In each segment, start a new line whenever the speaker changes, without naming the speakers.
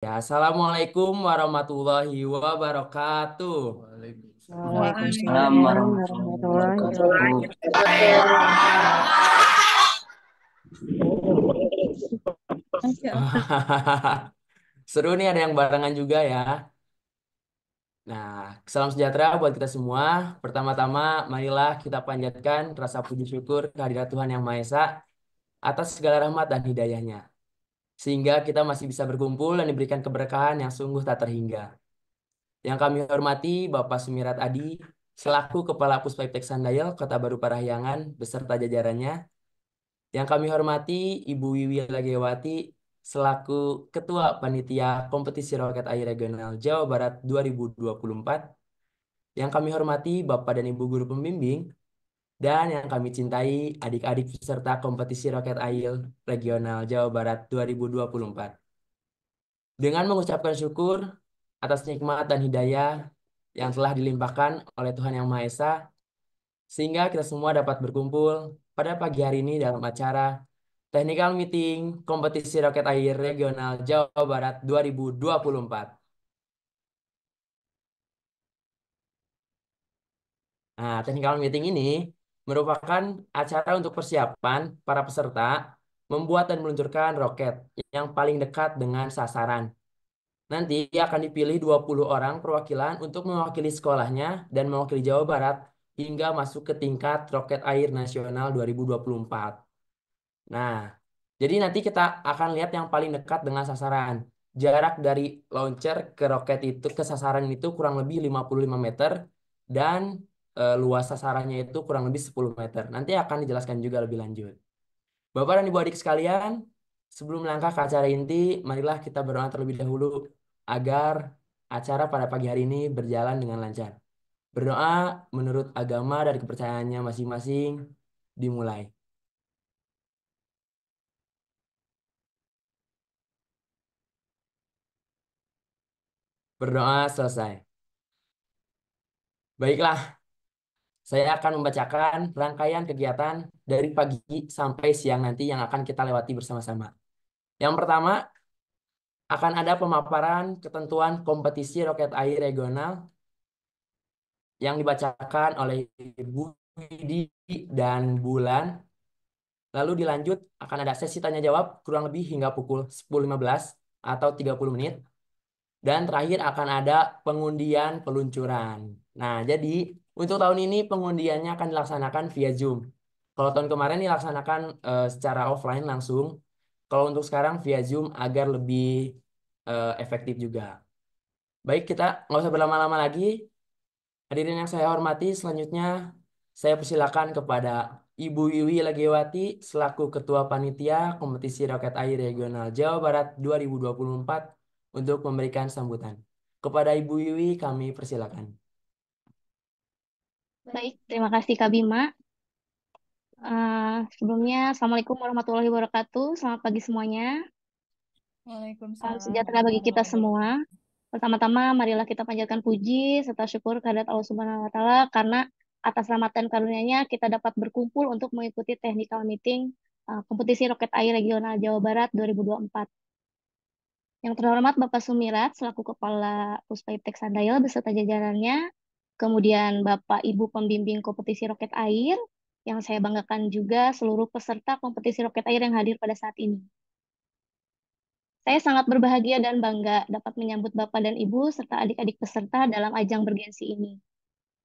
Ya, Assalamualaikum warahmatullahi wabarakatuh.
Waalaikumsalam
Waalaikumsalam
warahmatullahi
warahmatullahi
wabarakatuh.
wabarakatuh.
Masya Allah.
Seru nih ada yang barengan juga ya. Nah, salam sejahtera buat kita semua. Pertama-tama, marilah kita panjatkan rasa puji syukur kehadirat Tuhan Yang Maha Esa atas segala rahmat dan hidayahnya. Sehingga kita masih bisa berkumpul dan diberikan keberkahan yang sungguh tak terhingga. Yang kami hormati Bapak Sumirat Adi, selaku Kepala Puspiptek Sandail, Kota Baru Parahyangan, beserta jajarannya. Yang kami hormati Ibu Wiwi Lagewati selaku Ketua Panitia Kompetisi Roket Air Regional Jawa Barat 2024. Yang kami hormati Bapak dan Ibu Guru Pembimbing dan yang kami cintai adik-adik peserta Kompetisi Roket Air Regional Jawa Barat 2024. Dengan mengucapkan syukur atas nikmat dan hidayah yang telah dilimpahkan oleh Tuhan Yang Maha Esa, sehingga kita semua dapat berkumpul pada pagi hari ini dalam acara Technical Meeting Kompetisi Roket Air Regional Jawa Barat 2024. Nah, Technical Meeting ini merupakan acara untuk persiapan para peserta membuat dan meluncurkan roket yang paling dekat dengan sasaran. Nanti akan dipilih 20 orang perwakilan untuk mewakili sekolahnya dan mewakili Jawa Barat hingga masuk ke tingkat Roket Air Nasional 2024. Nah, jadi nanti kita akan lihat yang paling dekat dengan sasaran. Jarak dari launcher ke roket itu ke sasaran itu kurang lebih 55 meter dan luas sasarannya itu kurang lebih 10 meter. Nanti akan dijelaskan juga lebih lanjut. Bapak dan Ibu adik sekalian, sebelum melangkah ke acara inti, marilah kita berdoa terlebih dahulu agar acara pada pagi hari ini berjalan dengan lancar. Berdoa menurut agama dan kepercayaannya masing-masing dimulai. Berdoa selesai. Baiklah, saya akan membacakan rangkaian kegiatan dari pagi sampai siang nanti yang akan kita lewati bersama-sama. Yang pertama, akan ada pemaparan ketentuan kompetisi roket air regional yang dibacakan oleh Ibu Widi dan Bulan. Lalu dilanjut akan ada sesi tanya jawab kurang lebih hingga pukul 10.15 atau 30 menit. Dan terakhir akan ada pengundian peluncuran. Nah, jadi untuk tahun ini pengundiannya akan dilaksanakan via Zoom. Kalau tahun kemarin dilaksanakan secara offline langsung. Kalau untuk sekarang via Zoom agar lebih efektif juga. Baik, kita nggak usah berlama-lama lagi. Hadirin yang saya hormati, selanjutnya saya persilakan kepada Ibu Wiwi Lagiwati selaku Ketua Panitia Kompetisi Roket Air Regional Jawa Barat 2024 untuk memberikan sambutan. Kepada Ibu Wiwi kami persilakan.
Baik, terima kasih Kak Bima. Sebelumnya, Assalamualaikum warahmatullahi wabarakatuh. Selamat pagi semuanya. Salam
Waalaikumsalam
sejahtera bagi kita
warahmatullahi
semua.
wabarakatuh.
Pertama-tama, marilah kita panjatkan puji serta syukur kehadirat Allah Subhanahu wa Ta'ala karena atas rahmat dan karunia-Nya kita dapat berkumpul untuk mengikuti technical meeting kompetisi Roket Air Regional Jawa Barat 2024. Yang terhormat Bapak Sumirat selaku Kepala Puspiptek Sandail beserta jajarannya, kemudian Bapak Ibu Pembimbing Kompetisi Roket Air, yang saya banggakan juga seluruh peserta kompetisi roket air yang hadir pada saat ini. Saya sangat berbahagia dan bangga dapat menyambut Bapak dan Ibu serta adik-adik peserta dalam ajang bergensi ini.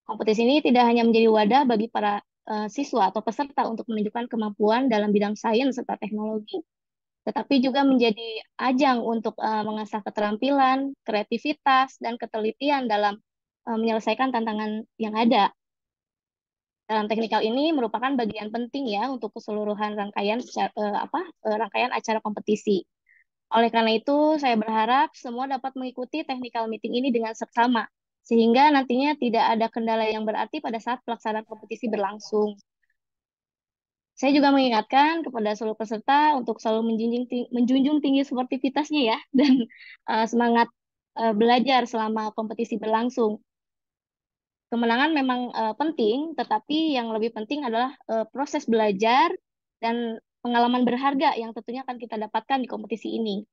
Kompetisi ini tidak hanya menjadi wadah bagi para siswa atau peserta untuk menunjukkan kemampuan dalam bidang sains serta teknologi, tetapi juga menjadi ajang untuk mengasah keterampilan, kreativitas, dan ketelitian dalam menyelesaikan tantangan yang ada. Dalam teknikal ini merupakan bagian penting ya untuk keseluruhan rangkaian acara kompetisi. Oleh karena itu, saya berharap semua dapat mengikuti technical meeting ini dengan seksama, sehingga nantinya tidak ada kendala yang berarti pada saat pelaksanaan kompetisi berlangsung. Saya juga mengingatkan kepada seluruh peserta untuk selalu menjunjung tinggi sportivitasnya ya, dan semangat belajar selama kompetisi berlangsung. Kemenangan memang penting, tetapi yang lebih penting adalah proses belajar dan pengalaman berharga yang tentunya akan kita dapatkan di kompetisi ini.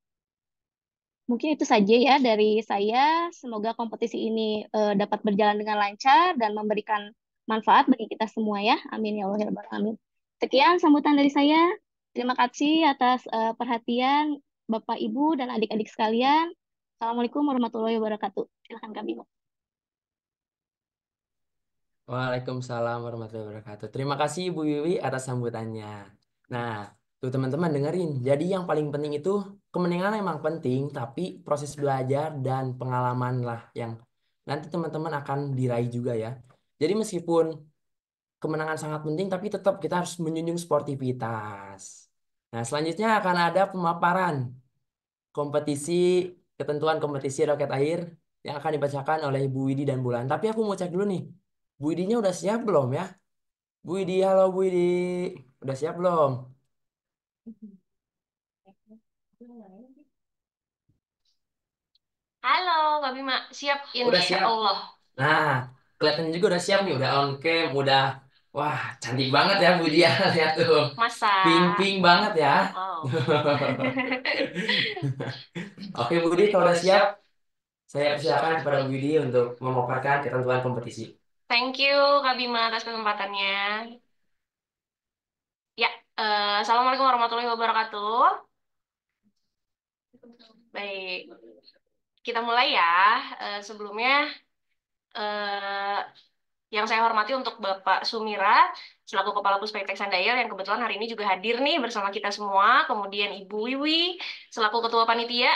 Mungkin itu saja ya dari saya. Semoga kompetisi ini dapat berjalan dengan lancar dan memberikan manfaat bagi kita semua ya. Amin ya Allah ya Rabbal alamin. Sekian sambutan dari saya. Terima kasih atas perhatian Bapak, Ibu, dan adik-adik sekalian. Assalamualaikum warahmatullahi wabarakatuh. Silakan Kak Bimo.
Waalaikumsalam warahmatullahi wabarakatuh. Terima kasih Bu Wiwi atas sambutannya. Nah, tuh teman-teman dengerin. Jadi yang paling penting itu kemenangan emang penting, tapi proses belajar dan pengalaman lah yang nanti teman-teman akan diraih juga ya. Jadi meskipun kemenangan sangat penting, tapi tetap kita harus menjunjung sportivitas. Nah, selanjutnya akan ada pemaparan kompetisi, ketentuan kompetisi roket air yang akan dibacakan oleh Bu Widi dan Bulan. Tapi aku mau cek dulu nih, Bu Widinya udah siap belum ya? Bu Widi, halo Bu Widi. Udah siap belum?
Halo, Kak Bima. Siap,
Udah
insya
siap.
Allah.
Nah, kelihatannya juga udah siap nih, udah on cam, udah. Wah, cantik banget ya Bu Dia. Lihat tuh.
Masa?
Pink-pink banget ya.
Wow.
Oke Bu Di, kalau udah siap, saya persilakan kepada Bu Widi untuk memaparkan ketentuan kompetisi.
Thank you, Kak Bima, atas kesempatannya. Ya, Assalamualaikum warahmatullahi wabarakatuh. Baik, kita mulai ya. Sebelumnya, eh, yang saya hormati untuk Bapak Sumira, selaku Kepala Puspaitek Sandail, yang kebetulan hari ini juga hadir nih bersama kita semua. Kemudian Ibu Wiwi, selaku Ketua Panitia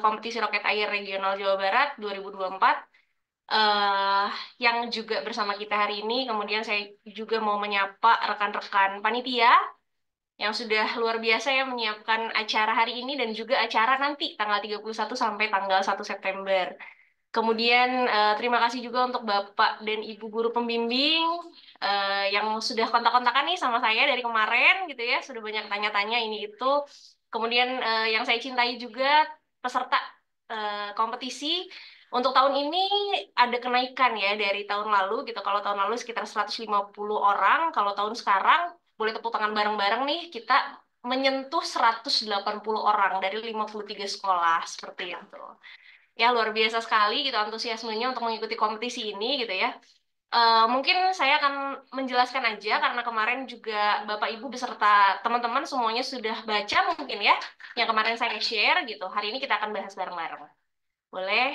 Kompetisi Roket Air Regional Jawa Barat 2024. eh yang juga bersama kita hari ini. Kemudian saya juga mau menyapa rekan-rekan panitia yang sudah luar biasa ya menyiapkan acara hari ini dan juga acara nanti tanggal 31 sampai tanggal 1 September. Kemudian terima kasih juga untuk Bapak dan Ibu guru pembimbing yang sudah kontak-kontakan nih sama saya dari kemarin gitu ya, sudah banyak tanya-tanya ini itu. Kemudian yang saya cintai juga peserta kompetisi untuk tahun ini ada kenaikan ya dari tahun lalu gitu. Kalau tahun lalu sekitar 150 orang, kalau tahun sekarang boleh tepuk tangan bareng-bareng nih kita menyentuh 180 orang dari 53 sekolah seperti itu. Ya luar biasa sekali gitu antusiasmenya untuk mengikuti kompetisi ini gitu ya. Mungkin saya akan menjelaskan aja karena kemarin juga Bapak Ibu beserta teman-teman semuanya sudah baca mungkin ya yang kemarin saya share gitu. Hari ini kita akan bahas bareng-bareng. Boleh?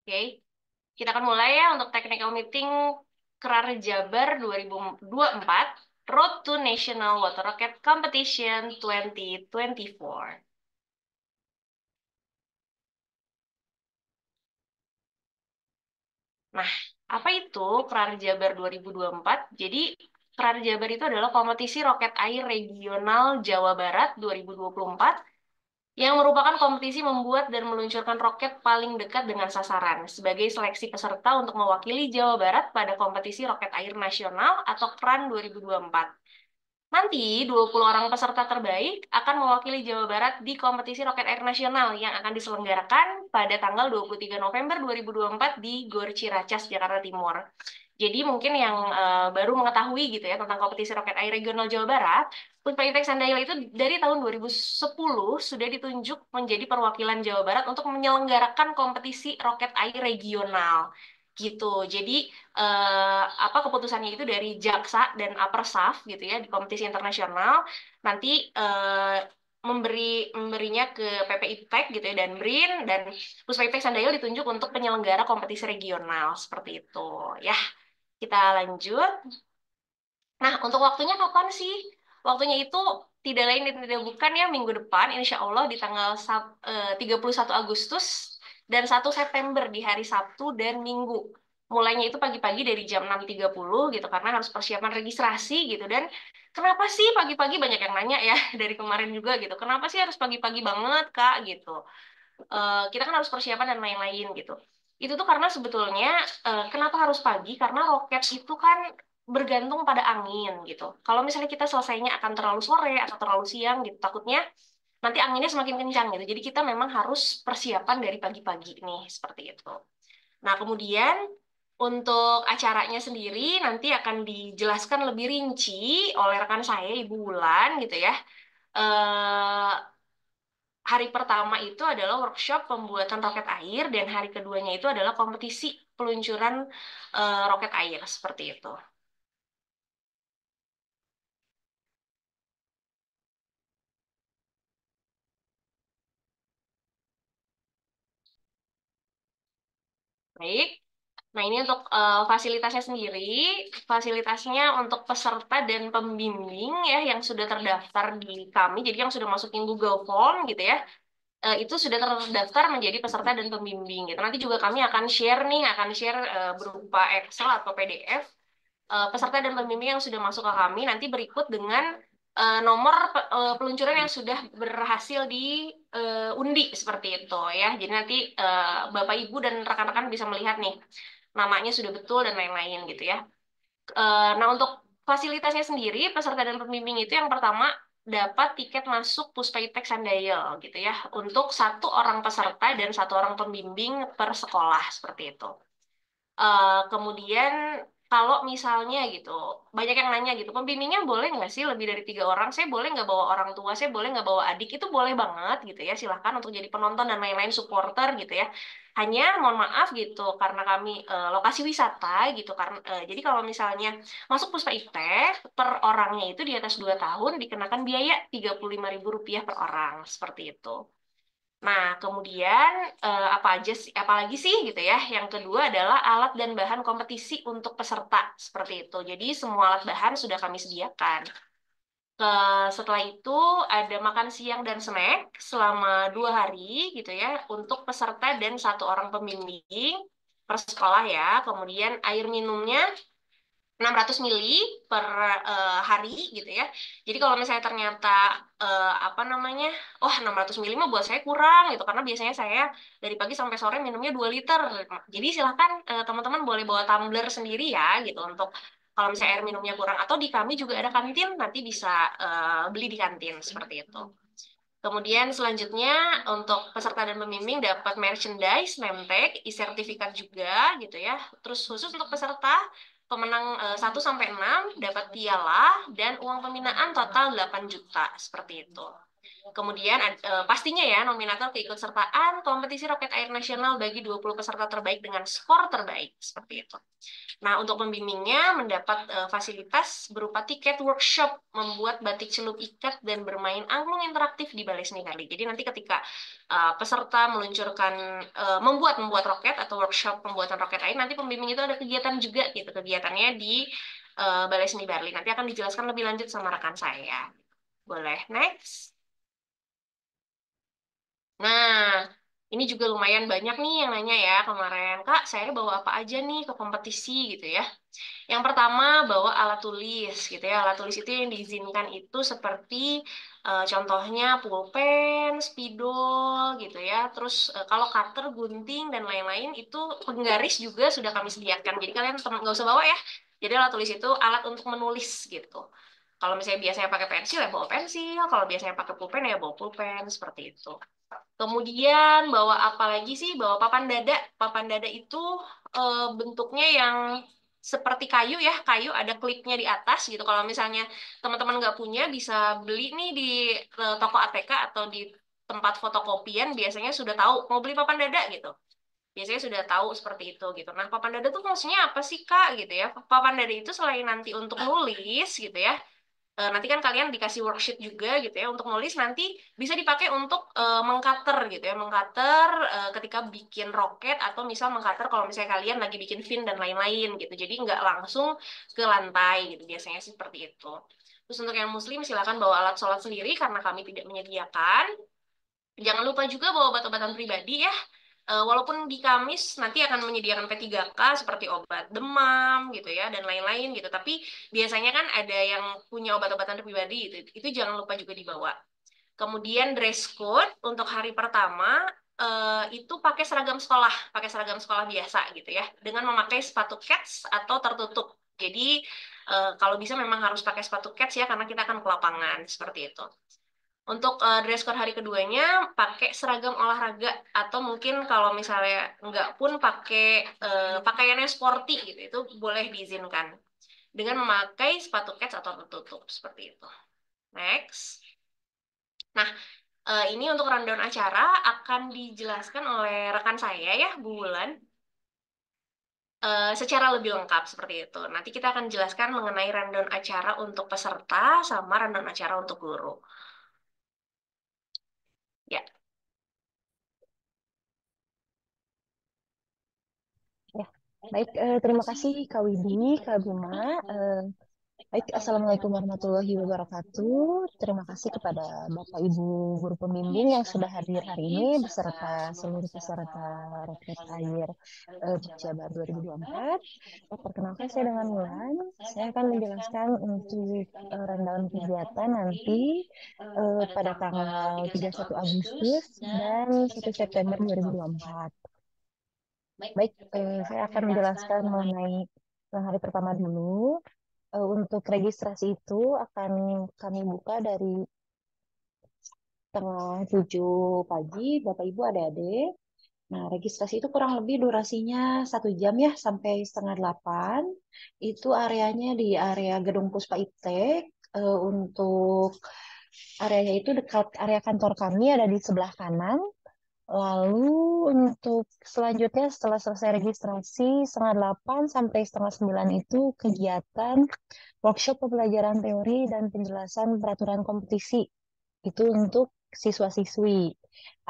Oke. Kita akan mulai ya untuk technical meeting Kerar Jabar 2024 Road to National Water Rocket Competition 2024. Nah, apa itu Kerar Jabar 2024? Jadi, Kerar Jabar itu adalah kompetisi roket air regional Jawa Barat 2024 yang merupakan kompetisi membuat dan meluncurkan roket paling dekat dengan sasaran sebagai seleksi peserta untuk mewakili Jawa Barat pada kompetisi roket air nasional atau KRAN 2024. Nanti 20 orang peserta terbaik akan mewakili Jawa Barat di kompetisi roket air nasional yang akan diselenggarakan pada tanggal 23 November 2024 di Gor Ciracas, Jakarta Timur. Jadi mungkin yang baru mengetahui gitu ya tentang kompetisi roket air regional Jawa Barat, Puspaintek Sandail itu dari tahun 2010 sudah ditunjuk menjadi perwakilan Jawa Barat untuk menyelenggarakan kompetisi roket air regional gitu. Jadi apa keputusannya itu dari Jaksa dan Apersaf gitu ya di kompetisi internasional. Nanti memberinya ke PPIPEK gitu ya dan BRIN dan Puspaintek Sandail ditunjuk untuk penyelenggara kompetisi regional seperti itu ya. Kita lanjut. Nah, untuk waktunya kapan sih? Waktunya itu tidak lain dan tidak bukan ya minggu depan, insya Allah di tanggal 31 Agustus dan 1 September di hari Sabtu dan Minggu. Mulainya itu pagi-pagi dari jam 6.30 gitu, karena harus persiapan registrasi gitu. Dan kenapa sih pagi-pagi banyak yang nanya ya dari kemarin juga gitu. Kenapa sih harus pagi-pagi banget, Kak? Gitu. Kita kan harus persiapan dan lain-lain gitu. Itu tuh karena sebetulnya kenapa harus pagi? Karena roket itu kan bergantung pada angin gitu. Kalau misalnya kita selesainya akan terlalu sore atau terlalu siang gitu, takutnya nanti anginnya semakin kencang gitu. Jadi kita memang harus persiapan dari pagi-pagi nih seperti itu. Nah, kemudian Untuk acaranya sendiri nanti akan dijelaskan lebih rinci oleh rekan saya, Ibu Wulan, gitu ya. Eh, Hari pertama itu adalah workshop pembuatan roket air, dan hari keduanya itu adalah kompetisi peluncuran roket air, seperti itu. Baik. Nah, ini untuk fasilitasnya sendiri. Fasilitasnya untuk peserta dan pembimbing ya yang sudah terdaftar di kami, jadi yang sudah masukin Google Form gitu ya, itu sudah terdaftar menjadi peserta dan pembimbing gitu. Nanti juga kami akan share nih, akan share berupa Excel atau PDF peserta dan pembimbing yang sudah masuk ke kami nanti berikut dengan nomor peluncuran yang sudah berhasil di undi seperti itu ya. Jadi nanti Bapak Ibu dan rekan-rekan bisa melihat nih namanya sudah betul dan lain-lain gitu ya. Nah, untuk fasilitasnya sendiri peserta dan pembimbing itu yang pertama dapat tiket masuk Puspaitek Sandail gitu ya untuk satu orang peserta dan satu orang pembimbing per sekolah seperti itu. Kemudian kalau misalnya gitu, banyak yang nanya gitu, pembimbingnya boleh nggak sih lebih dari 3 orang? Saya boleh nggak bawa orang tua? Saya boleh nggak bawa adik? Itu boleh banget gitu ya. Silahkan untuk jadi penonton dan lain-lain supporter gitu ya. Hanya mohon maaf gitu, karena kami lokasi wisata gitu. Karena jadi kalau misalnya masuk Puspa Iptek per orangnya itu di atas 2 tahun dikenakan biaya Rp35.000 per orang seperti itu. Nah, kemudian apa aja sih, apalagi sih gitu ya. Yang kedua adalah alat dan bahan kompetisi untuk peserta seperti itu. Jadi semua alat bahan sudah kami sediakan. Setelah itu ada makan siang dan snack selama 2 hari gitu ya untuk peserta dan satu orang pembimbing per sekolah ya. Kemudian air minumnya 600 mili per hari gitu ya. Jadi kalau misalnya ternyata apa namanya, wah 600 mili mah buat saya kurang gitu karena biasanya saya dari pagi sampai sore minumnya 2 liter. Jadi silahkan teman-teman boleh bawa tumbler sendiri ya gitu untuk kalau misalnya air minumnya kurang atau di kami juga ada kantin nanti bisa beli di kantin seperti itu. Kemudian selanjutnya untuk peserta dan pembimbing dapat merchandise, name tag, e-sertifikat juga gitu ya. Terus khusus untuk peserta, pemenang 1 sampai 6 dapat piala dan uang pembinaan total 8 juta seperti itu. Kemudian pastinya ya nominator keikutsertaan kompetisi roket air nasional bagi 20 peserta terbaik dengan skor terbaik seperti itu. Nah, untuk pembimbingnya mendapat fasilitas berupa tiket workshop membuat batik celup ikat dan bermain angklung interaktif di Balai Seni Kali. Jadi nanti ketika peserta meluncurkan membuat roket atau workshop pembuatan roket air, nanti pembimbing itu ada kegiatan juga gitu. Kegiatannya di Balai Seni Bali. Nanti akan dijelaskan lebih lanjut sama rekan saya. Boleh, next. Nah, ini juga lumayan banyak nih yang nanya ya kemarin, Kak, saya bawa apa aja nih ke kompetisi gitu ya. Yang pertama, bawa alat tulis gitu ya. Alat tulis itu yang diizinkan itu seperti contohnya pulpen, spidol gitu ya. Terus kalau cutter, gunting, dan lain-lain itu penggaris juga sudah kami sediakan. Jadi kalian nggak usah bawa ya. Jadi alat tulis itu alat untuk menulis gitu. Kalau misalnya biasanya pakai pensil ya bawa pensil. Kalau biasanya pakai pulpen ya bawa pulpen seperti itu. Kemudian bawa apa lagi sih? Bawa papan dada. Papan dada itu bentuknya yang seperti kayu ya, kayu ada klipnya di atas gitu. Kalau misalnya teman-teman nggak punya, bisa beli nih di toko ATK atau di tempat fotokopian. Biasanya sudah tahu mau beli papan dada gitu. Biasanya sudah tahu seperti itu gitu. Nah, papan dada tuh fungsinya apa sih Kak gitu ya? Papan dada itu selain nanti untuk nulis gitu ya, nanti kan kalian dikasih worksheet juga gitu ya untuk nulis nanti bisa dipakai untuk mengcutter gitu ya mengcutter ketika bikin roket atau misal mengcutter kalau misalnya kalian lagi bikin fin dan lain-lain gitu jadi nggak langsung ke lantai gitu biasanya sih seperti itu. Terus untuk yang muslim silakan bawa alat sholat sendiri karena kami tidak menyediakan. Jangan lupa juga bawa obat-obatan pribadi ya. Walaupun di Kamis nanti akan menyediakan P3K seperti obat demam gitu ya dan lain-lain gitu. Tapi biasanya kan ada yang punya obat-obatan pribadi gitu. Itu jangan lupa juga dibawa. Kemudian dress code untuk hari pertama itu pakai seragam sekolah biasa gitu ya, dengan memakai sepatu kets atau tertutup. Jadi kalau bisa memang harus pakai sepatu kets ya karena kita akan ke lapangan seperti itu. Untuk dress code hari keduanya pakai seragam olahraga atau mungkin kalau misalnya nggak pun pakai pakaiannya sporty gitu itu boleh diizinkan dengan memakai sepatu kets atau tertutup seperti itu. Next. Nah, ini untuk rundown acara akan dijelaskan oleh rekan saya ya, Bu Wulan, secara lebih lengkap seperti itu. Nanti kita akan jelaskan mengenai rundown acara untuk peserta sama rundown acara untuk guru. Ya.
Ya, baik. Terima kasih Kak Widi, Kak Bima. Eh, Baik, Assalamualaikum warahmatullahi wabarakatuh. Terima kasih kepada Bapak Ibu guru pembimbing yang sudah hadir hari ini beserta seluruh peserta Roket Air Jabar 2024. Perkenalkan saya dengan Mulan. Saya akan menjelaskan untuk rundown kegiatan nanti pada tanggal 31 Agustus dan 1 September 2024. Baik, saya akan menjelaskan mengenai hari pertama dulu. Untuk registrasi itu akan kami buka dari tengah 7 pagi, Bapak Ibu adik-adik. Nah, registrasi itu kurang lebih durasinya 1 jam ya, sampai setengah 8. Itu areanya di area Gedung Puspa Iptek. Untuk areanya itu dekat area kantor kami ada di sebelah kanan. Lalu untuk selanjutnya setelah selesai registrasi setengah 8 sampai setengah 9 itu kegiatan workshop pembelajaran teori dan penjelasan peraturan kompetisi. Itu untuk siswa-siswi.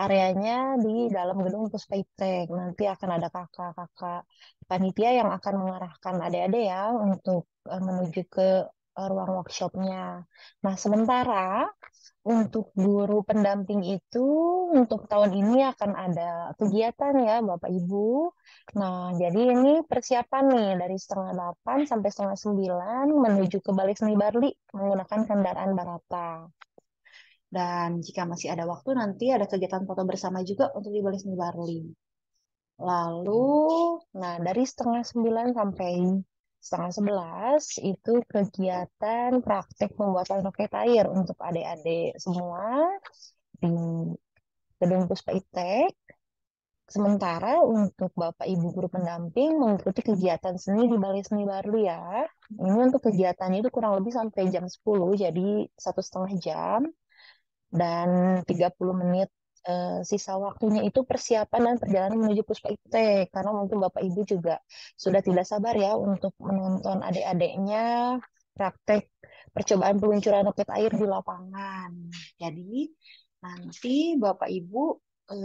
Areanya di dalam gedung Puspa Iptek. Nanti akan ada kakak-kakak panitia yang akan mengarahkan adik-adik ya untuk menuju ke ruang workshopnya. Nah, sementara untuk guru pendamping itu untuk tahun ini akan ada kegiatan ya Bapak Ibu. Nah, jadi ini persiapan nih dari setengah 8 sampai setengah 9 menuju ke Balai Seni Barli menggunakan kendaraan Barata. Dan jika masih ada waktu nanti ada kegiatan foto bersama juga untuk di Balai Seni Barli. Lalu, nah dari setengah 9 sampai setengah 11 itu kegiatan praktek pembuatan roket air untuk adik-adik semua di Gedung Puspa Iptek. Sementara untuk Bapak Ibu guru pendamping mengikuti kegiatan seni di Balai Seni Barli ya. Ini untuk kegiatannya itu kurang lebih sampai jam 10, jadi 1,5 jam. Dan 30 menit sisa waktunya itu persiapan dan perjalanan menuju Puspa Iptek. Karena mungkin Bapak Ibu juga sudah tidak sabar ya untuk menonton adik-adiknya praktek percobaan peluncuran roket air di lapangan. Jadi nanti Bapak Ibu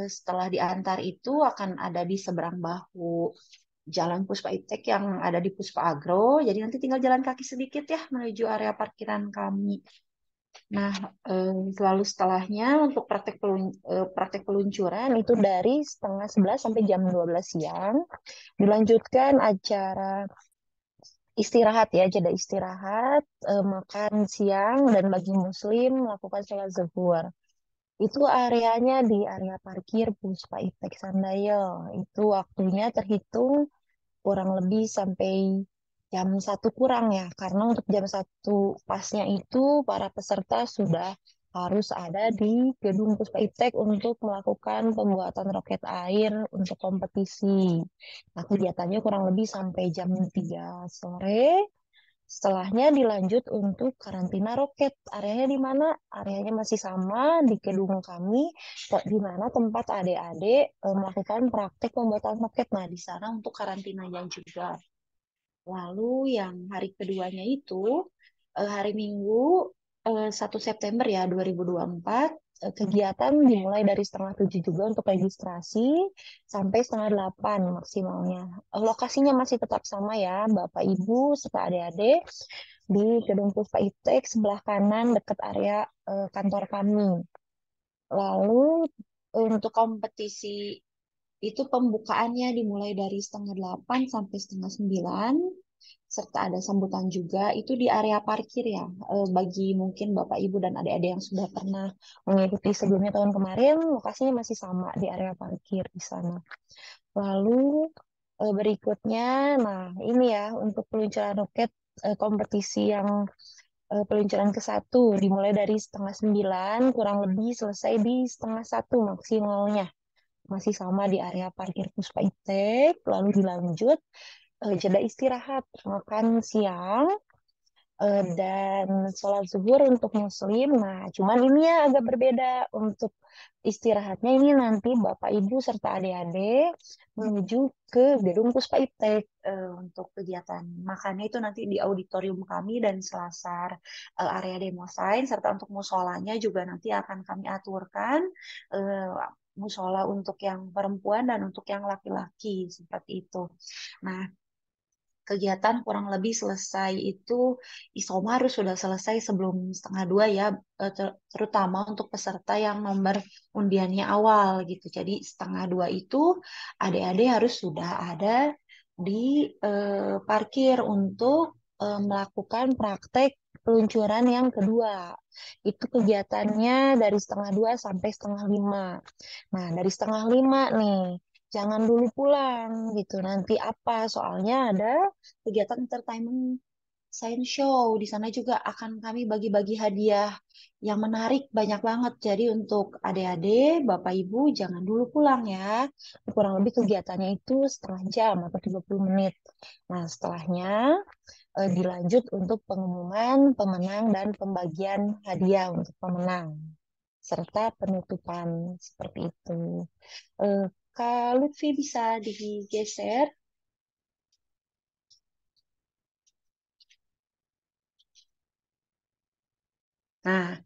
setelah diantar itu akan ada di seberang bahu Jalan Puspa Iptek yang ada di Puspa Agro. Jadi nanti tinggal jalan kaki sedikit ya menuju area parkiran kami. Nah, selalu setelahnya untuk praktek peluncuran itu dari setengah 11 sampai jam 12 siang. Dilanjutkan acara istirahat ya, jeda istirahat, makan siang, dan bagi muslim melakukan sholat zuhur. Itu areanya di area parkir Puspa Iptek Sandayo. Itu waktunya terhitung kurang lebih sampai jam 1 kurang ya, karena untuk jam 1 pasnya itu para peserta sudah harus ada di gedung Puspa Iptek untuk melakukan pembuatan roket air untuk kompetisi. Nah, kegiatannya kurang lebih sampai jam 3 sore. Setelahnya dilanjut untuk karantina roket. Areanya di mana? Areanya masih sama di gedung kami, di mana tempat adik-adik melakukan praktek pembuatan roket. Nah, di sana untuk karantinanya juga. Lalu yang hari keduanya itu hari Minggu 1 September ya 2024 kegiatan dimulai dari setengah 7 juga untuk registrasi sampai setengah 8 maksimalnya. Lokasinya masih tetap sama ya Bapak Ibu serta adik-adik di Gedung Puspa Iptek sebelah kanan dekat area kantor kami. Lalu untuk kompetisi itu pembukaannya dimulai dari setengah 8 sampai setengah 9, serta ada sambutan juga. Itu di area parkir ya. Bagi mungkin Bapak, Ibu, dan adik-adik yang sudah pernah mengikuti sebelumnya tahun kemarin, lokasinya masih sama di area parkir di sana. Lalu berikutnya, nah ini ya untuk peluncuran roket kompetisi yang peluncuran ke-1 dimulai dari setengah 9, kurang lebih selesai di setengah 1 maksimalnya. Masih sama di area parkir Puspa Iptek, lalu dilanjut jeda istirahat, makan siang, dan sholat zuhur untuk muslim. Nah, cuman ini ya agak berbeda untuk istirahatnya ini nanti Bapak Ibu serta adik-adik menuju ke gedung Puspa Iptek untuk kegiatan makannya itu nanti di auditorium kami dan selasar area demo sign serta untuk musolanya juga nanti akan kami aturkan eh, musola untuk yang perempuan dan untuk yang laki-laki seperti itu. Nah, kegiatan kurang lebih selesai itu Isoma harus sudah selesai sebelum setengah 2 ya, terutama untuk peserta yang nomor undiannya awal gitu. Jadi setengah 2 itu adik-adik harus sudah ada di parkir untuk melakukan praktek peluncuran yang kedua. Itu kegiatannya dari setengah 2 sampai setengah 5. Nah, dari setengah 5 nih, jangan dulu pulang gitu. Nanti apa? Soalnya ada kegiatan entertainment science show. Di sana juga akan kami bagi-bagi hadiah yang menarik banyak banget. Jadi untuk adik-adik, Bapak Ibu jangan dulu pulang ya. Kurang lebih kegiatannya itu setengah jam atau 30 menit. Nah, setelahnya dilanjut untuk pengumuman pemenang dan pembagian hadiah untuk pemenang serta penutupan seperti itu. Eh, Kak Lutfi bisa digeser? Nah,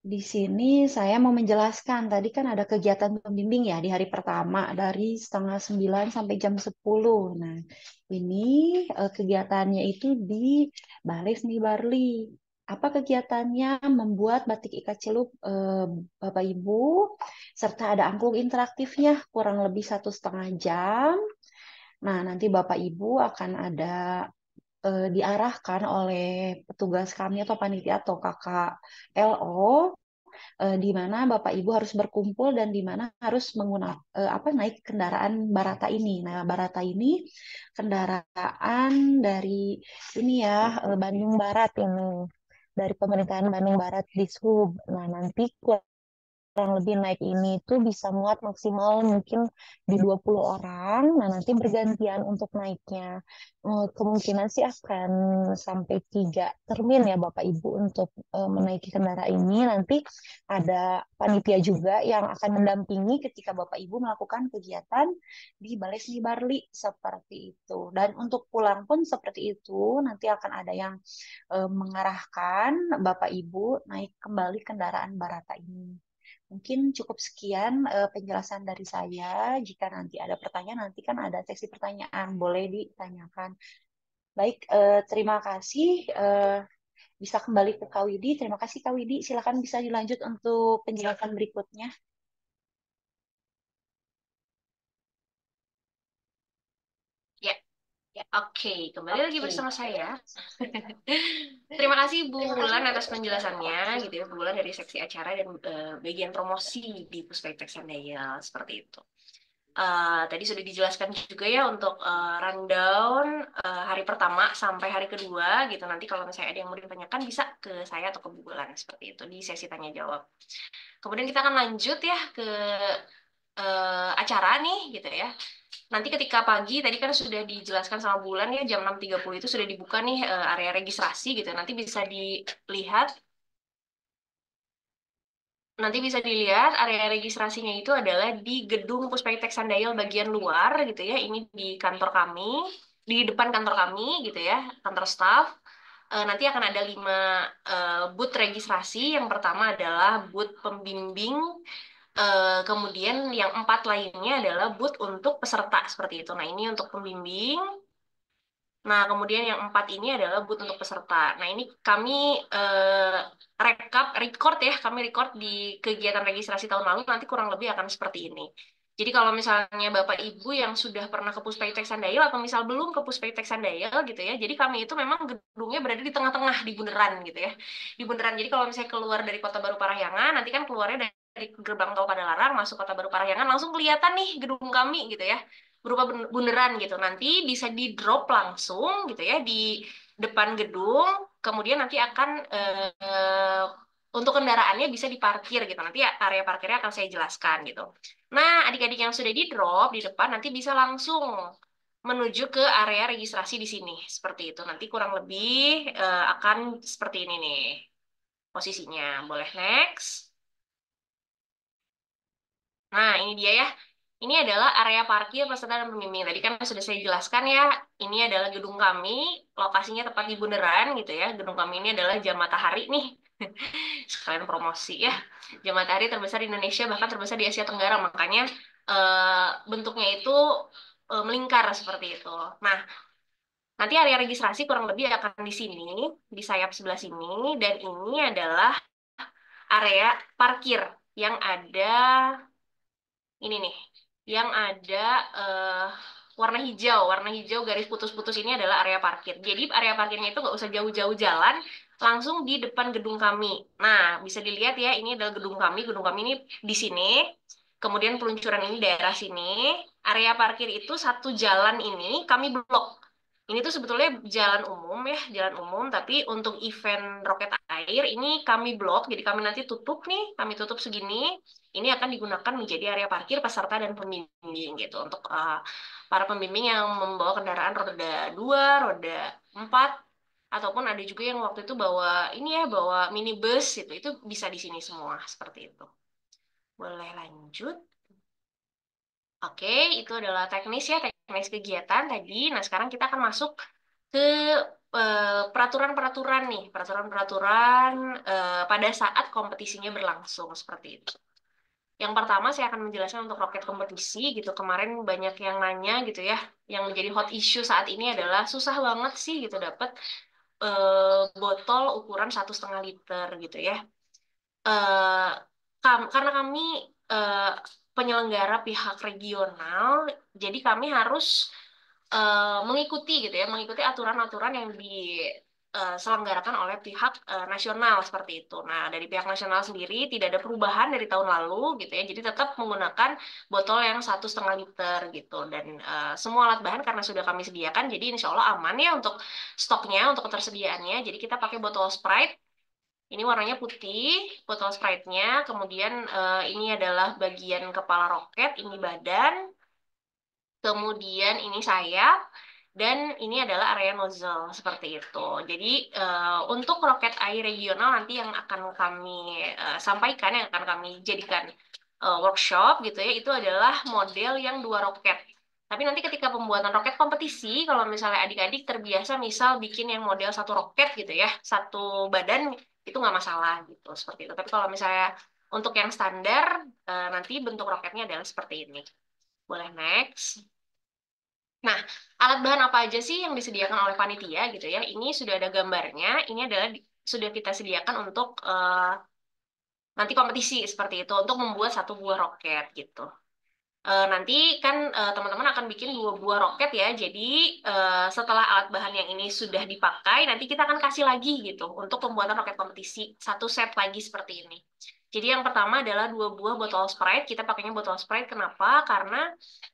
di sini saya mau menjelaskan, tadi kan ada kegiatan pembimbing ya di hari pertama dari setengah 9 sampai jam 10. Nah, ini kegiatannya itu di Balai Seni Barli. Apa kegiatannya? Membuat batik ikat celup Bapak Ibu, serta ada angklung interaktifnya kurang lebih 1,5 jam. Nah, nanti Bapak Ibu akan ada diarahkan oleh petugas kami atau panitia atau kakak LO di mana Bapak Ibu harus berkumpul dan di mana harus menggunakan naik kendaraan Barata ini. Nah, Barata ini kendaraan dari ini ya Bandung Barat ini dari pemerintahan Bandung Barat di Sub. Nah, nanti kurang lebih naik ini tuh bisa muat maksimal mungkin di 20 orang. Nah, nanti bergantian untuk naiknya. Kemungkinan sih akan sampai 3 termin ya Bapak Ibu untuk menaiki kendaraan ini. Nanti ada panitia juga yang akan mendampingi ketika Bapak Ibu melakukan kegiatan di Balai Seni Barli seperti itu. Dan untuk pulang pun seperti itu. Nanti akan ada yang mengarahkan Bapak Ibu naik kembali kendaraan Barata ini. Mungkin cukup sekian penjelasan dari saya. Jika nanti ada pertanyaan, nanti kan ada sesi pertanyaan, boleh ditanyakan. Baik, terima kasih. Bisa kembali ke Kak Widi. Terima kasih Kak Widi. Silakan bisa dilanjut untuk penjelasan berikutnya.
Ya, oke, kembali lagi bersama saya. Terima kasih Bu Wulan atas penjelasannya, gitu ya, Bu Wulan dari seksi acara dan bagian promosi di Puspek Sandaya seperti itu. Tadi sudah dijelaskan juga ya untuk rundown hari pertama sampai hari kedua, gitu. Nanti kalau misalnya ada yang mau ditanyakan bisa ke saya atau ke Bu Wulan seperti itu di sesi tanya jawab. Kemudian kita akan lanjut ya ke acara nih, gitu ya. Nanti ketika pagi, tadi kan sudah dijelaskan sama Bulan ya, jam 6.30 itu sudah dibuka nih area registrasi gitu. Nanti bisa dilihat area registrasinya itu adalah di gedung Puspaitek Sandail bagian luar gitu ya. Ini di kantor kami, di depan kantor kami gitu ya, kantor staff. Nanti akan ada 5 booth registrasi. Yang pertama adalah booth pembimbing, kemudian yang 4 lainnya adalah booth untuk peserta seperti itu. Nah, ini untuk pembimbing. Nah, kemudian yang 4 ini adalah booth untuk peserta. Nah, ini kami record ya, kami record di kegiatan registrasi tahun lalu, nanti kurang lebih akan seperti ini. Jadi kalau misalnya Bapak Ibu yang sudah pernah ke Puspaitek Sandail atau misal belum ke Puspaitek Sandail gitu ya, jadi kami itu memang gedungnya berada di tengah-tengah di bundaran gitu ya. Di bundaran, jadi kalau misalnya keluar dari Kota Baru Parahyangan, nanti kan keluarnya dari gerbang tol Padalarang, masuk Kota Baru Parahyangan, langsung kelihatan nih gedung kami gitu ya berupa bunderan gitu. Nanti bisa di drop langsung gitu ya di depan gedung, kemudian nanti akan untuk kendaraannya bisa diparkir gitu. Nanti area parkirnya akan saya jelaskan gitu. Nah, adik-adik yang sudah di drop di depan nanti bisa langsung menuju ke area registrasi di sini. Seperti itu. Nanti kurang lebih akan seperti ini nih posisinya. Boleh next. Nah, ini dia ya. Ini adalah area parkir peserta dan pembimbing. Tadi kan sudah saya jelaskan ya, ini adalah gedung kami, lokasinya tepat di Bundaran gitu ya. Gedung kami ini adalah Jam Matahari nih. Sekalian promosi ya. Jam Matahari terbesar di Indonesia, bahkan terbesar di Asia Tenggara. Makanya bentuknya itu melingkar seperti itu. Nah, nanti area registrasi kurang lebih akan di sini, di sayap sebelah sini. Dan ini adalah area parkir yang ada ini nih, yang ada eh, warna hijau garis putus-putus ini adalah area parkir. Jadi area parkirnya itu nggak usah jauh-jauh jalan, langsung di depan gedung kami. Nah, bisa dilihat ya, ini adalah gedung kami ini di sini, kemudian peluncuran ini daerah sini, area parkir itu satu jalan ini kami blok. Ini tuh sebetulnya jalan umum ya, jalan umum, tapi untuk event roket air ini kami blok, jadi kami nanti tutup nih, kami tutup segini, ini akan digunakan menjadi area parkir peserta dan pembimbing gitu untuk para pembimbing yang membawa kendaraan roda 2, roda 4, ataupun ada juga yang waktu itu bawa ini ya, bawa minibus itu bisa di sini semua seperti itu. Boleh lanjut. Oke, itu adalah teknis ya, teknis kegiatan tadi. Nah, sekarang kita akan masuk ke peraturan-peraturan nih, peraturan-peraturan pada saat kompetisinya berlangsung seperti itu. Yang pertama saya akan menjelaskan untuk roket kompetisi gitu. Kemarin banyak yang nanya gitu ya. Yang menjadi hot issue saat ini adalah susah banget sih gitu dapat botol ukuran 1,5 liter gitu ya. Eh, karena kami eh, penyelenggara pihak regional, jadi kami harus mengikuti gitu ya, mengikuti aturan-aturan yang diselenggarakan oleh pihak nasional seperti itu. Nah, dari pihak nasional sendiri tidak ada perubahan dari tahun lalu gitu ya, jadi tetap menggunakan botol yang 1,5 liter gitu. Dan semua alat bahan karena sudah kami sediakan, jadi insya Allah aman ya untuk stoknya, untuk ketersediaannya. Jadi kita pakai botol Sprite. Ini warnanya putih, botol Sprite-nya. Kemudian ini adalah bagian kepala roket, ini badan. Kemudian ini sayap, dan ini adalah area nozzle, seperti itu. Jadi untuk roket air regional nanti yang akan kami sampaikan, yang akan kami jadikan workshop gitu ya, itu adalah model yang 2 roket. Tapi nanti ketika pembuatan roket kompetisi, kalau misalnya adik-adik terbiasa misal bikin yang model 1 roket gitu ya, 1 badan, itu nggak masalah gitu, seperti itu. Tapi kalau misalnya untuk yang standar, nanti bentuk roketnya adalah seperti ini. Boleh next. Nah, alat bahan apa aja sih yang disediakan oleh panitia gitu ya? Ini sudah ada gambarnya. Ini adalah sudah kita sediakan untuk nanti kompetisi seperti itu untuk membuat 1 buah roket gitu. Nanti kan teman-teman akan bikin 2 buah roket ya. Jadi setelah alat bahan yang ini sudah dipakai, nanti kita akan kasih lagi gitu untuk pembuatan roket kompetisi 1 set lagi seperti ini. Jadi yang pertama adalah 2 buah botol Sprite. Kita pakainya botol Sprite. Kenapa? Karena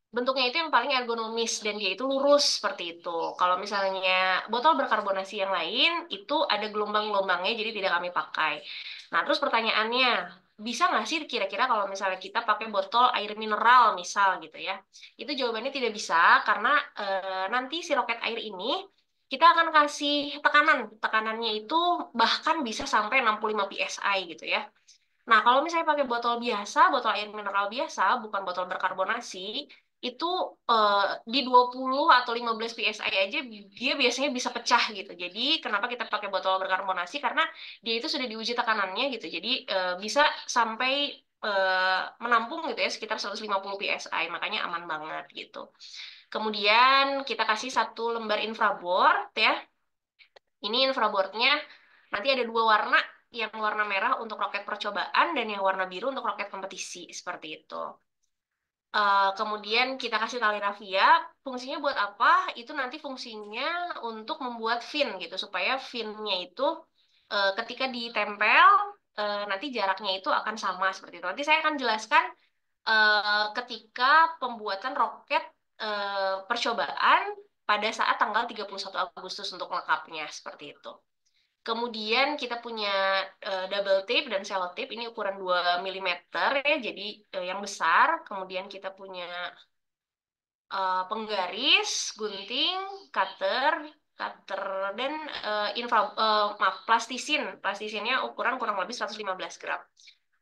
bentuknya itu yang paling ergonomis dan dia itu lurus seperti itu. Kalau misalnya botol berkarbonasi yang lain itu ada gelombang-gelombangnya jadi tidak kami pakai. Nah, terus pertanyaannya, bisa nggak sih kira-kira kalau misalnya kita pakai botol air mineral misal gitu ya? Itu jawabannya tidak bisa karena nanti si roket air ini kita akan kasih tekanan. Tekanannya itu bahkan bisa sampai 65 psi gitu ya. Nah, kalau misalnya pakai botol biasa, botol air mineral biasa, bukan botol berkarbonasi, itu eh, di 20 atau 15 psi aja dia biasanya bisa pecah gitu. Jadi, kenapa kita pakai botol berkarbonasi? Karena dia itu sudah diuji tekanannya gitu. Jadi, bisa sampai menampung gitu ya sekitar 150 psi, makanya aman banget gitu. Kemudian kita kasih 1 lembar infraboard ya. Ini infraboardnya nanti ada 2 warna, yang warna merah untuk roket percobaan dan yang warna biru untuk roket kompetisi, seperti itu. Kemudian kita kasih tali rafia, fungsinya buat apa? Itu nanti fungsinya untuk membuat fin gitu, supaya finnya itu ketika ditempel, nanti jaraknya itu akan sama seperti itu. Nanti saya akan jelaskan ketika pembuatan roket percobaan pada saat tanggal 31 Agustus untuk lengkapnya, seperti itu. Kemudian kita punya double tape dan sellotape, ini ukuran 2 milimeter ya, jadi yang besar. Kemudian kita punya penggaris, gunting, cutter, cutter dan maaf, plastisin. Plastisinnya ukuran kurang lebih 115 gram.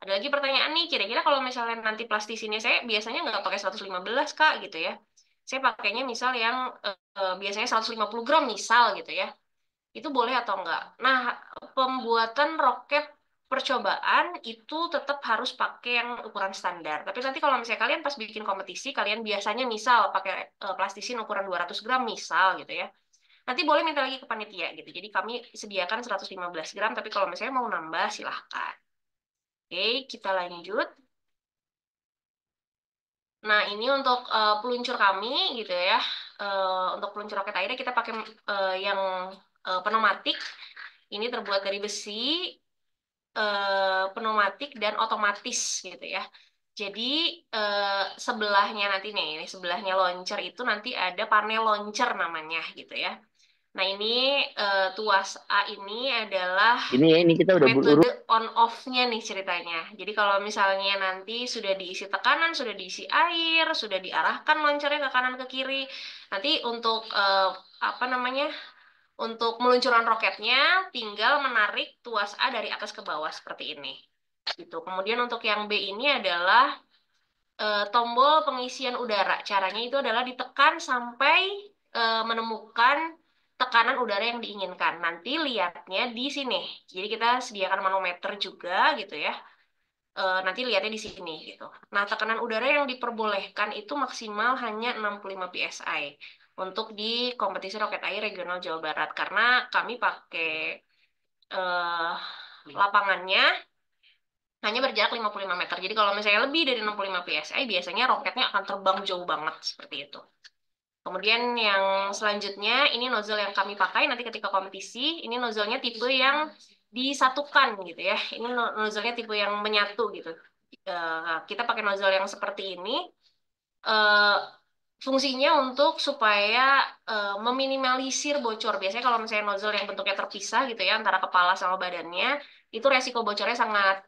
Ada lagi pertanyaan nih, kira-kira kalau misalnya nanti plastisinnya saya biasanya nggak pakai 115 Kak gitu ya. Saya pakainya misal yang biasanya 150 gram misal gitu ya. Itu boleh atau enggak? Nah, pembuatan roket percobaan itu tetap harus pakai yang ukuran standar. Tapi nanti kalau misalnya kalian pas bikin kompetisi, kalian biasanya misal pakai plastisin ukuran 200 gram misal gitu ya. Nanti boleh minta lagi ke panitia gitu. Jadi kami sediakan 115 gram, tapi kalau misalnya mau nambah silahkan. Oke, kita lanjut. Nah, ini untuk peluncur kami gitu ya. Untuk peluncur roket airnya kita pakai yang pneumatik. Ini terbuat dari besi, pneumatik dan otomatis gitu ya. Jadi sebelahnya nanti nih, ini sebelahnya launcher itu nanti ada panel launcher namanya gitu ya. Nah ini tuas A ini adalah
Ini kita udah
metode on off-nya nih ceritanya. Jadi kalau misalnya nanti sudah diisi tekanan, sudah diisi air, sudah diarahkan launchernya ke kanan ke kiri, nanti untuk apa namanya? Untuk meluncuran roketnya tinggal menarik tuas A dari atas ke bawah seperti ini. Gitu. Kemudian untuk yang B ini adalah tombol pengisian udara. Caranya itu adalah ditekan sampai menemukan tekanan udara yang diinginkan. Nanti lihatnya di sini. Jadi kita sediakan manometer juga gitu ya. Nanti lihatnya di sini gitu. Nah, tekanan udara yang diperbolehkan itu maksimal hanya 65 psi untuk di kompetisi roket air regional Jawa Barat karena kami pakai eh, lapangannya hanya berjarak 55 meter. Jadi kalau misalnya lebih dari 65 psi, biasanya roketnya akan terbang jauh banget seperti itu. Kemudian yang selanjutnya, ini nozzle yang kami pakai nanti ketika kompetisi. Ini nozzle-nya tipe yang disatukan gitu ya. Ini nozzle-nya tipe yang menyatu gitu. Kita pakai nozzle yang seperti ini. Eh, Fungsinya untuk supaya meminimalisir bocor. Biasanya kalau misalnya nozzle yang bentuknya terpisah gitu ya antara kepala sama badannya, itu resiko bocornya sangat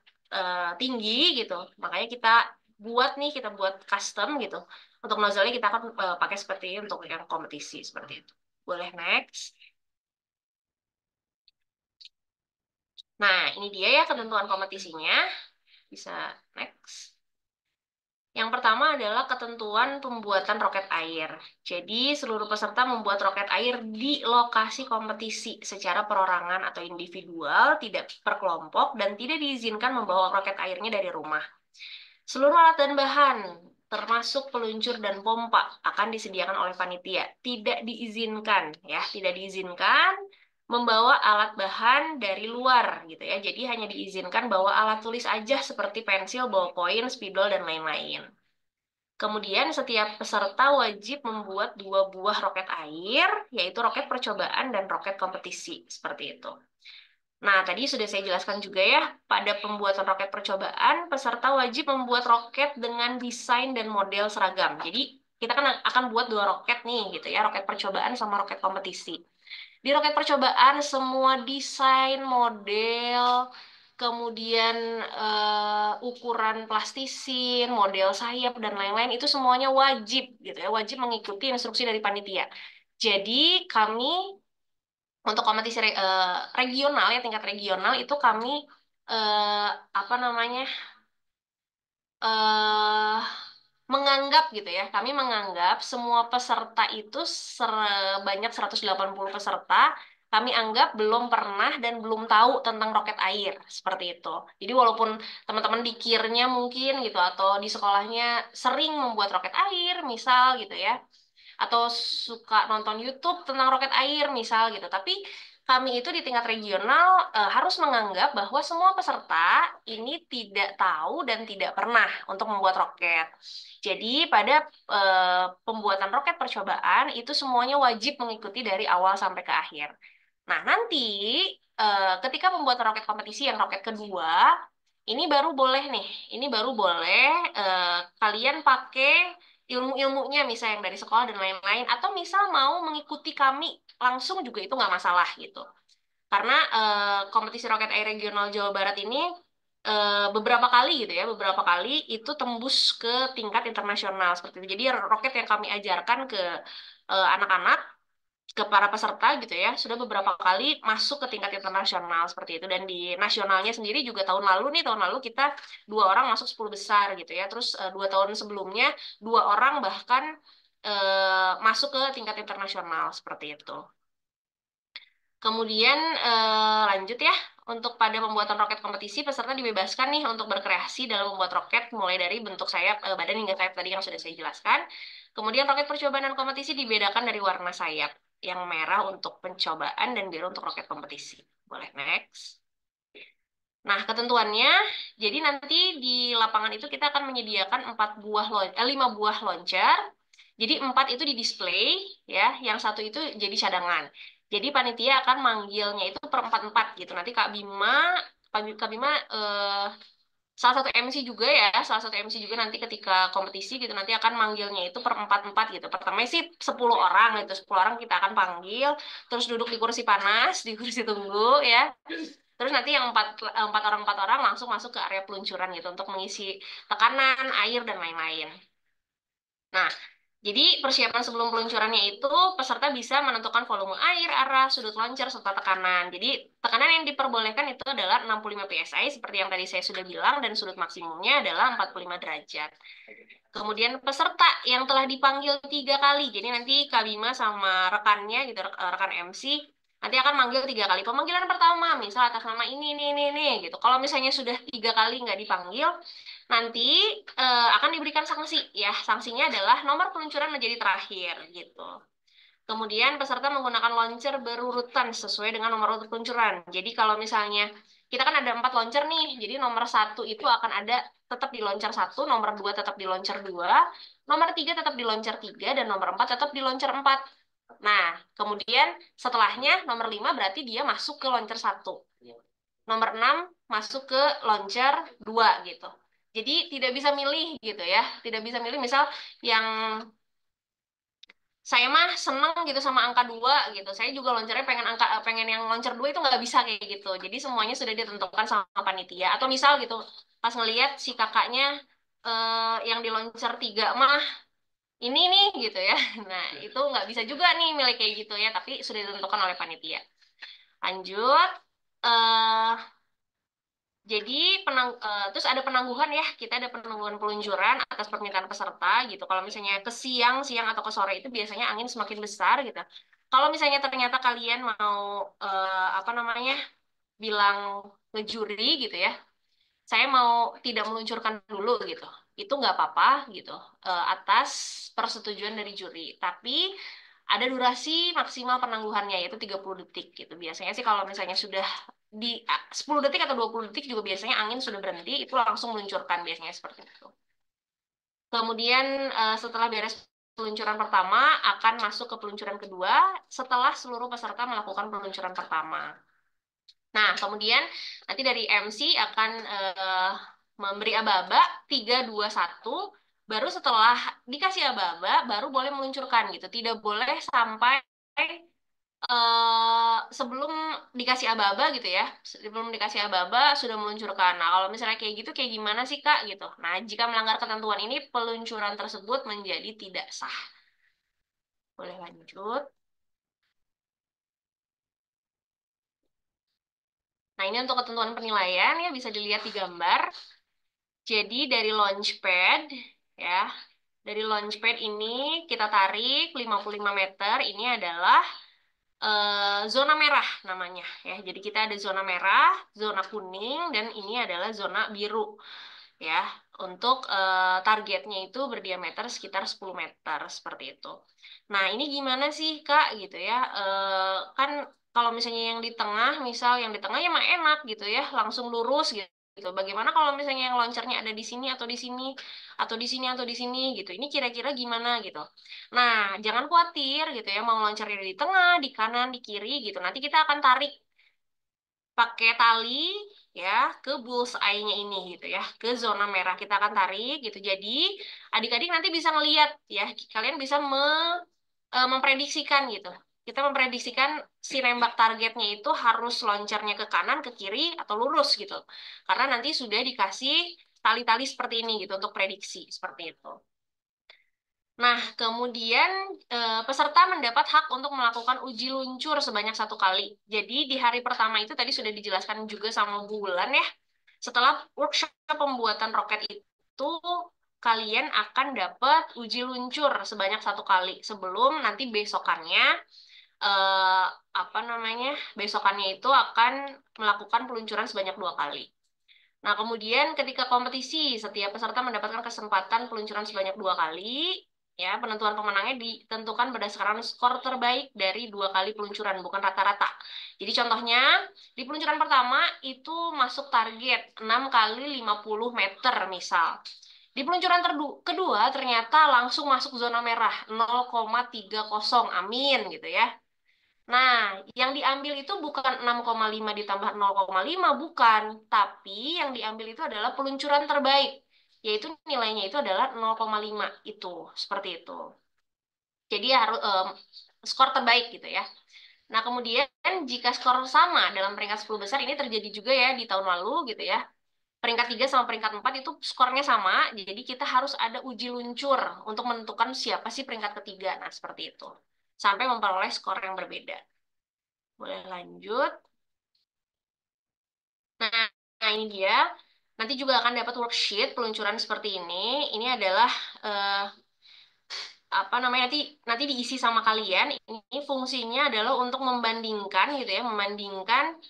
tinggi gitu. Makanya kita buat custom gitu. Untuk nozzle-nya kita akan pakai seperti ini untuk yang kompetisi seperti itu. Boleh next. Nah, ini dia ya ketentuan kompetisinya. Bisa next. Yang pertama adalah ketentuan pembuatan roket air. Jadi, seluruh peserta membuat roket air di lokasi kompetisi secara perorangan atau individual, tidak per kelompok, dan tidak diizinkan membawa roket airnya dari rumah. Seluruh alat dan bahan, termasuk peluncur dan pompa, akan disediakan oleh panitia. Tidak diizinkan, ya, tidak diizinkan membawa alat bahan dari luar, gitu ya. Jadi hanya diizinkan bawa alat tulis aja seperti pensil, ballpoint, spidol, dan lain-lain. Kemudian setiap peserta wajib membuat 2 buah roket air, yaitu roket percobaan dan roket kompetisi, seperti itu. Nah, tadi sudah saya jelaskan juga ya, pada pembuatan roket percobaan, peserta wajib membuat roket dengan desain dan model seragam. Jadi, kita kan akan buat 2 roket nih, gitu ya, roket percobaan sama roket kompetisi. Di roket percobaan, semua desain, model, kemudian ukuran plastisin, model sayap, dan lain-lain, itu semuanya wajib, gitu ya, wajib mengikuti instruksi dari panitia. Jadi, kami untuk kompetisi regional ya tingkat regional itu kami apa namanya eh menganggap gitu ya kami menganggap semua peserta itu sebanyak 180 peserta kami anggap belum pernah dan belum tahu tentang roket air seperti itu. Jadi walaupun teman-teman dikirnya mungkin gitu atau di sekolahnya sering membuat roket air misal gitu ya atau suka nonton YouTube tentang roket air misal gitu. Tapi kami itu di tingkat regional harus menganggap bahwa semua peserta ini tidak tahu dan tidak pernah untuk membuat roket. Jadi pada pembuatan roket percobaan itu semuanya wajib mengikuti dari awal sampai ke akhir. Nah, nanti ketika pembuatan roket kompetisi yang roket kedua, ini baru boleh nih, ini baru boleh kalian pakai ilmu-ilmunya, misal yang dari sekolah dan lain-lain, atau misal mau mengikuti kami langsung juga itu nggak masalah gitu. Karena kompetisi Rocket Air Regional Jawa Barat ini beberapa kali gitu ya, beberapa kali itu tembus ke tingkat internasional seperti itu. Jadi roket yang kami ajarkan ke anak-anak, ke para peserta gitu ya, sudah beberapa kali masuk ke tingkat internasional seperti itu. Dan di nasionalnya sendiri juga tahun lalu kita 2 orang masuk 10 besar gitu ya. Terus 2 tahun sebelumnya 2 orang bahkan masuk ke tingkat internasional seperti itu. Kemudian lanjut ya, untuk pada pembuatan roket kompetisi, peserta dibebaskan nih untuk berkreasi dalam membuat roket mulai dari bentuk sayap, badan hingga sayap tadi yang sudah saya jelaskan. Kemudian roket percobaan dan kompetisi dibedakan dari warna sayap, yang merah untuk pencobaan dan biru untuk roket kompetisi. Boleh next. Nah, ketentuannya, jadi nanti di lapangan itu kita akan menyediakan 5 buah launcher. Jadi 4 itu di display, ya, yang 1 itu jadi cadangan. Jadi panitia akan manggilnya itu per 4-4 gitu. Nanti Kak Bima salah satu MC juga ya, salah satu MC juga nanti ketika kompetisi gitu nanti akan manggilnya itu per 4-4 gitu. Pertama sih 10 orang gitu, 10 orang kita akan panggil, terus duduk di kursi panas, di kursi tunggu ya. Terus nanti yang empat orang langsung masuk ke area peluncuran gitu untuk mengisi tekanan, air dan lain-lain. Nah, jadi persiapan sebelum peluncurannya itu peserta bisa menentukan volume air, arah, sudut launcher, serta tekanan. Jadi tekanan yang diperbolehkan itu adalah 65 psi seperti yang tadi saya sudah bilang dan sudut maksimumnya adalah 45 derajat. Kemudian peserta yang telah dipanggil 3 kali, jadi nanti Kak Bima sama rekannya gitu, rekan MC, nanti akan manggil 3 kali. Pemanggilan pertama, misal atas nama ini, gitu. Kalau misalnya sudah 3 kali nggak dipanggil, nanti akan diberikan sanksi. Ya, sanksinya adalah nomor peluncuran menjadi terakhir, gitu. Kemudian peserta menggunakan launcher berurutan sesuai dengan nomor urut peluncuran. Jadi kalau misalnya kita kan ada 4 launcher nih, jadi nomor 1 itu akan ada tetap di launcher 1, nomor 2 tetap di launcher 2, nomor 3 tetap di launcher 3, dan nomor 4 tetap di launcher 4. Nah, kemudian setelahnya nomor 5 berarti dia masuk ke launcher 1. Nomor 6 masuk ke launcher 2 gitu. Jadi tidak bisa milih gitu ya. Tidak bisa milih misal yang saya mah seneng gitu sama angka 2 gitu. Saya juga loncernya pengen yang loncer 2 itu nggak bisa kayak gitu. Jadi semuanya sudah ditentukan sama panitia. Atau misal gitu, pas ngelihat si kakaknya yang di loncer 3 mah ini nih gitu ya. Nah, itu nggak bisa juga nih milih kayak gitu ya, tapi sudah ditentukan oleh panitia. Lanjut. eh Jadi terus ada penangguhan ya, kita ada penangguhan peluncuran atas permintaan peserta gitu. Kalau misalnya ke siang atau ke sore itu biasanya angin semakin besar gitu. Kalau misalnya ternyata kalian mau apa namanya bilang ke juri gitu ya, saya mau tidak meluncurkan dulu gitu. Itu nggak apa-apa gitu, atas persetujuan dari juri. Tapi ada durasi maksimal penangguhannya yaitu 30 detik gitu. Biasanya sih kalau misalnya sudah di 10 detik atau 20 detik juga biasanya angin sudah berhenti, itu langsung meluncurkan biasanya seperti itu. Kemudian setelah beres peluncuran pertama akan masuk ke peluncuran kedua setelah seluruh peserta melakukan peluncuran pertama. Nah, kemudian nanti dari MC akan memberi aba-aba 3, 2, 1. Baru setelah dikasih aba-aba, baru boleh meluncurkan gitu. Tidak boleh sampai sebelum dikasih aba-aba gitu ya. Sebelum dikasih aba-aba sudah meluncurkan. Nah, kalau misalnya kayak gitu, kayak gimana sih, Kak? Gitu. Nah, jika melanggar ketentuan ini, peluncuran tersebut menjadi tidak sah. Boleh lanjut. Nah, ini untuk ketentuan penilaian ya, bisa dilihat di gambar. Jadi dari launchpad ya, dari launchpad ini kita tarik 55 meter, ini adalah zona merah namanya ya. Jadi kita ada zona merah, zona kuning, dan ini adalah zona biru ya. Untuk targetnya itu berdiameter sekitar 10 meter seperti itu. Nah, ini gimana sih Kak gitu ya? Kan kalau misalnya yang di tengah, misal yang di tengah ya mah enak gitu ya, langsung lurus gitu. Bagaimana kalau misalnya yang launchernya ada di sini atau di sini atau di sini atau di sini gitu. Ini kira-kira gimana gitu. Nah, jangan khawatir gitu ya, mau launchernya di tengah, di kanan, di kiri gitu. Nanti kita akan tarik pakai tali ya ke bullseye-nya ini gitu ya, ke zona merah kita akan tarik gitu. Jadi adik-adik nanti bisa ngelihat ya, kalian bisa memprediksikan gitu. Kita memprediksikan si nembak targetnya itu harus loncarnya ke kanan, ke kiri, atau lurus gitu. Karena nanti sudah dikasih tali-tali seperti ini gitu untuk prediksi seperti itu. Nah, kemudian peserta mendapat hak untuk melakukan uji luncur sebanyak 1 kali. Jadi di hari pertama itu tadi sudah dijelaskan juga sama Bulan ya. Setelah workshop pembuatan roket itu, kalian akan dapat uji luncur sebanyak 1 kali sebelum nanti besokannya eh, apa namanya? Besokannya itu akan melakukan peluncuran sebanyak 2 kali. Nah, kemudian ketika kompetisi, setiap peserta mendapatkan kesempatan peluncuran sebanyak 2 kali. Ya, penentuan pemenangnya ditentukan berdasarkan skor terbaik dari 2 kali peluncuran, bukan rata-rata. Jadi contohnya, di peluncuran pertama itu masuk target 6 kali 50 meter misal. Di peluncuran kedua ternyata langsung masuk zona merah 0,30, amin gitu ya. Nah, yang diambil itu bukan 6,5 ditambah 0,5, bukan. Tapi yang diambil itu adalah peluncuran terbaik, yaitu nilainya itu adalah 0,5 itu, seperti itu. Jadi harus skor terbaik gitu ya. Nah, kemudian jika skor sama dalam peringkat 10 besar, ini terjadi juga ya di tahun lalu gitu ya. Peringkat 3 sama peringkat 4 itu skornya sama, jadi kita harus ada uji luncur untuk menentukan siapa sih peringkat ketiga. Nah, seperti itu. Sampai memperoleh skor yang berbeda. Boleh lanjut. Nah, ini dia. Nanti juga akan dapat worksheet peluncuran seperti ini. Ini adalah eh, apa namanya nanti nanti diisi sama kalian. Ini fungsinya adalah untuk membandingkan gitu ya, membandingkan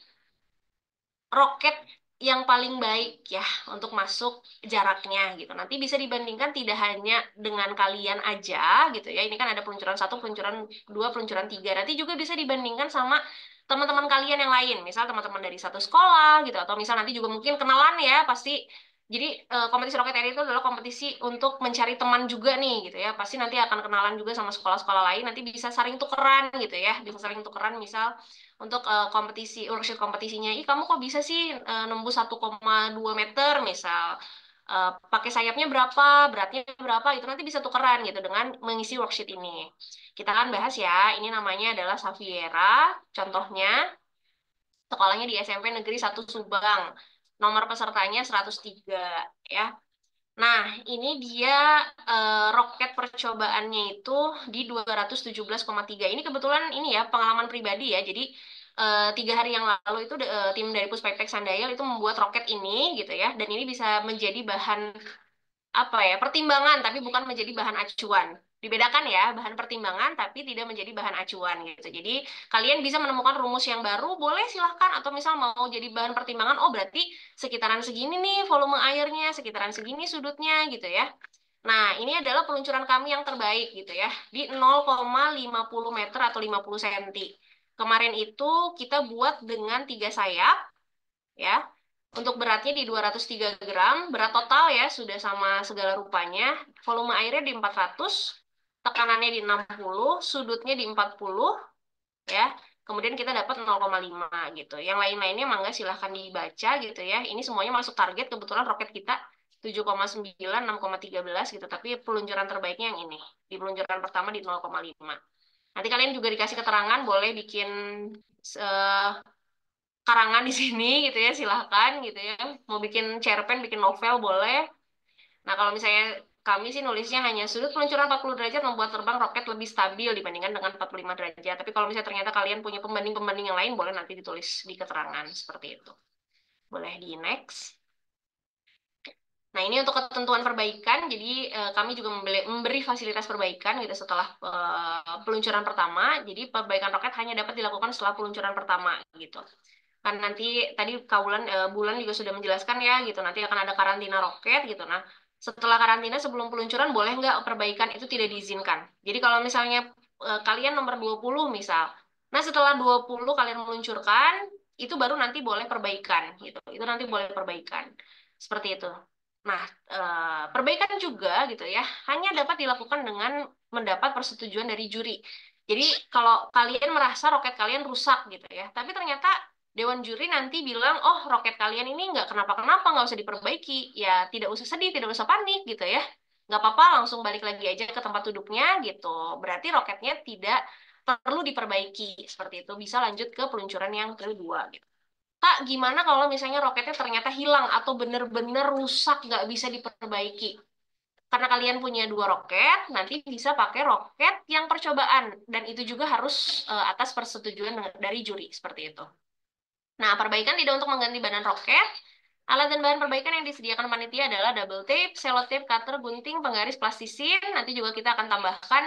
roket yang paling baik ya untuk masuk jaraknya gitu. Nanti bisa dibandingkan tidak hanya dengan kalian aja gitu ya. Ini kan ada peluncuran 1, peluncuran 2, peluncuran 3. Nanti juga bisa dibandingkan sama teman-teman kalian yang lain. Misal teman-teman dari satu sekolah gitu atau misal nanti juga mungkin kenalan ya pasti. Jadi kompetisi Rocket Air itu adalah kompetisi untuk mencari teman juga nih gitu ya. Pasti nanti akan kenalan juga sama sekolah-sekolah lain. Nanti bisa saling tukeran gitu ya. Bisa saling tukeran misal untuk kompetisi worksheet kompetisinya, ih kamu kok bisa sih nembus 1,2 meter misal. Pakai sayapnya berapa, beratnya berapa, itu nanti bisa tukeran gitu dengan mengisi worksheet ini. Kita akan bahas ya, ini namanya adalah Safiera, contohnya sekolahnya di SMP Negeri 1 Subang. Nomor pesertanya 103 ya. Nah, ini dia roket percobaannya itu di 217,3. Ini kebetulan ini ya pengalaman pribadi ya. Jadi 3 hari yang lalu itu tim dari Puspiptek Sandail itu membuat roket ini gitu ya. Dan ini bisa menjadi bahan apa ya pertimbangan tapi bukan menjadi bahan acuan. Dibedakan ya, bahan pertimbangan tapi tidak menjadi bahan acuan gitu. Jadi kalian bisa menemukan rumus yang baru, boleh silahkan atau misal mau jadi bahan pertimbangan, oh berarti sekitaran segini nih volume airnya, sekitaran segini sudutnya gitu ya. Nah, ini adalah peluncuran kami yang terbaik gitu ya, di 0,50 meter atau 50 cm. Kemarin itu kita buat dengan 3 sayap ya. Untuk beratnya di 203 gram, berat total ya sudah sama segala rupanya. Volume airnya di 400, tekanannya di 60, sudutnya di 40 ya. Kemudian kita dapat 0,5 gitu. Yang lain-lainnya mangga silahkan dibaca gitu ya. Ini semuanya masuk target, kebetulan roket kita 7,9, 6,13 gitu. Tapi peluncuran terbaiknya yang ini. Di peluncuran pertama di 0,5. Nanti kalian juga dikasih keterangan, boleh bikin eh, karangan di sini gitu ya, silahkan gitu ya. Mau bikin cerpen, bikin novel boleh. Nah, kalau misalnya kami sih nulisnya hanya sudut peluncuran 40 derajat membuat terbang roket lebih stabil dibandingkan dengan 45 derajat. Tapi kalau misalnya ternyata kalian punya pembanding-pembanding yang lain, boleh nanti ditulis di keterangan seperti itu. Boleh di next. Nah, ini untuk ketentuan perbaikan, jadi kami juga memberi fasilitas perbaikan gitu setelah peluncuran pertama. Jadi perbaikan roket hanya dapat dilakukan setelah peluncuran pertama gitu. Kan nanti tadi Kaulan Bulan juga sudah menjelaskan ya gitu, nanti akan ada karantina roket gitu. Nah, setelah karantina sebelum peluncuran boleh nggak perbaikan itu tidak diizinkan. Jadi kalau misalnya kalian nomor 20 misal, nah setelah 20 kalian meluncurkan, itu baru nanti boleh perbaikan gitu. Itu nanti boleh perbaikan. Seperti itu. Nah, perbaikan juga gitu ya, hanya dapat dilakukan dengan mendapat persetujuan dari juri. Jadi kalau kalian merasa roket kalian rusak gitu ya, tapi ternyata Dewan juri nanti bilang, oh roket kalian ini nggak kenapa-kenapa, nggak usah diperbaiki. Ya tidak usah sedih, tidak usah panik gitu ya. Nggak apa-apa, langsung balik lagi aja ke tempat duduknya gitu. Berarti roketnya tidak perlu diperbaiki. Seperti itu, bisa lanjut ke peluncuran yang kedua gitu. Kak, gimana kalau misalnya roketnya ternyata hilang atau bener-bener rusak, nggak bisa diperbaiki? Karena kalian punya dua roket, nanti bisa pakai roket yang percobaan. Dan itu juga harus atas persetujuan dari juri, seperti itu. Nah, perbaikan tidak untuk mengganti badan roket. Alat dan bahan perbaikan yang disediakan panitia adalah double tape, selotip, cutter, gunting, penggaris, plastisin. Nanti juga kita akan tambahkan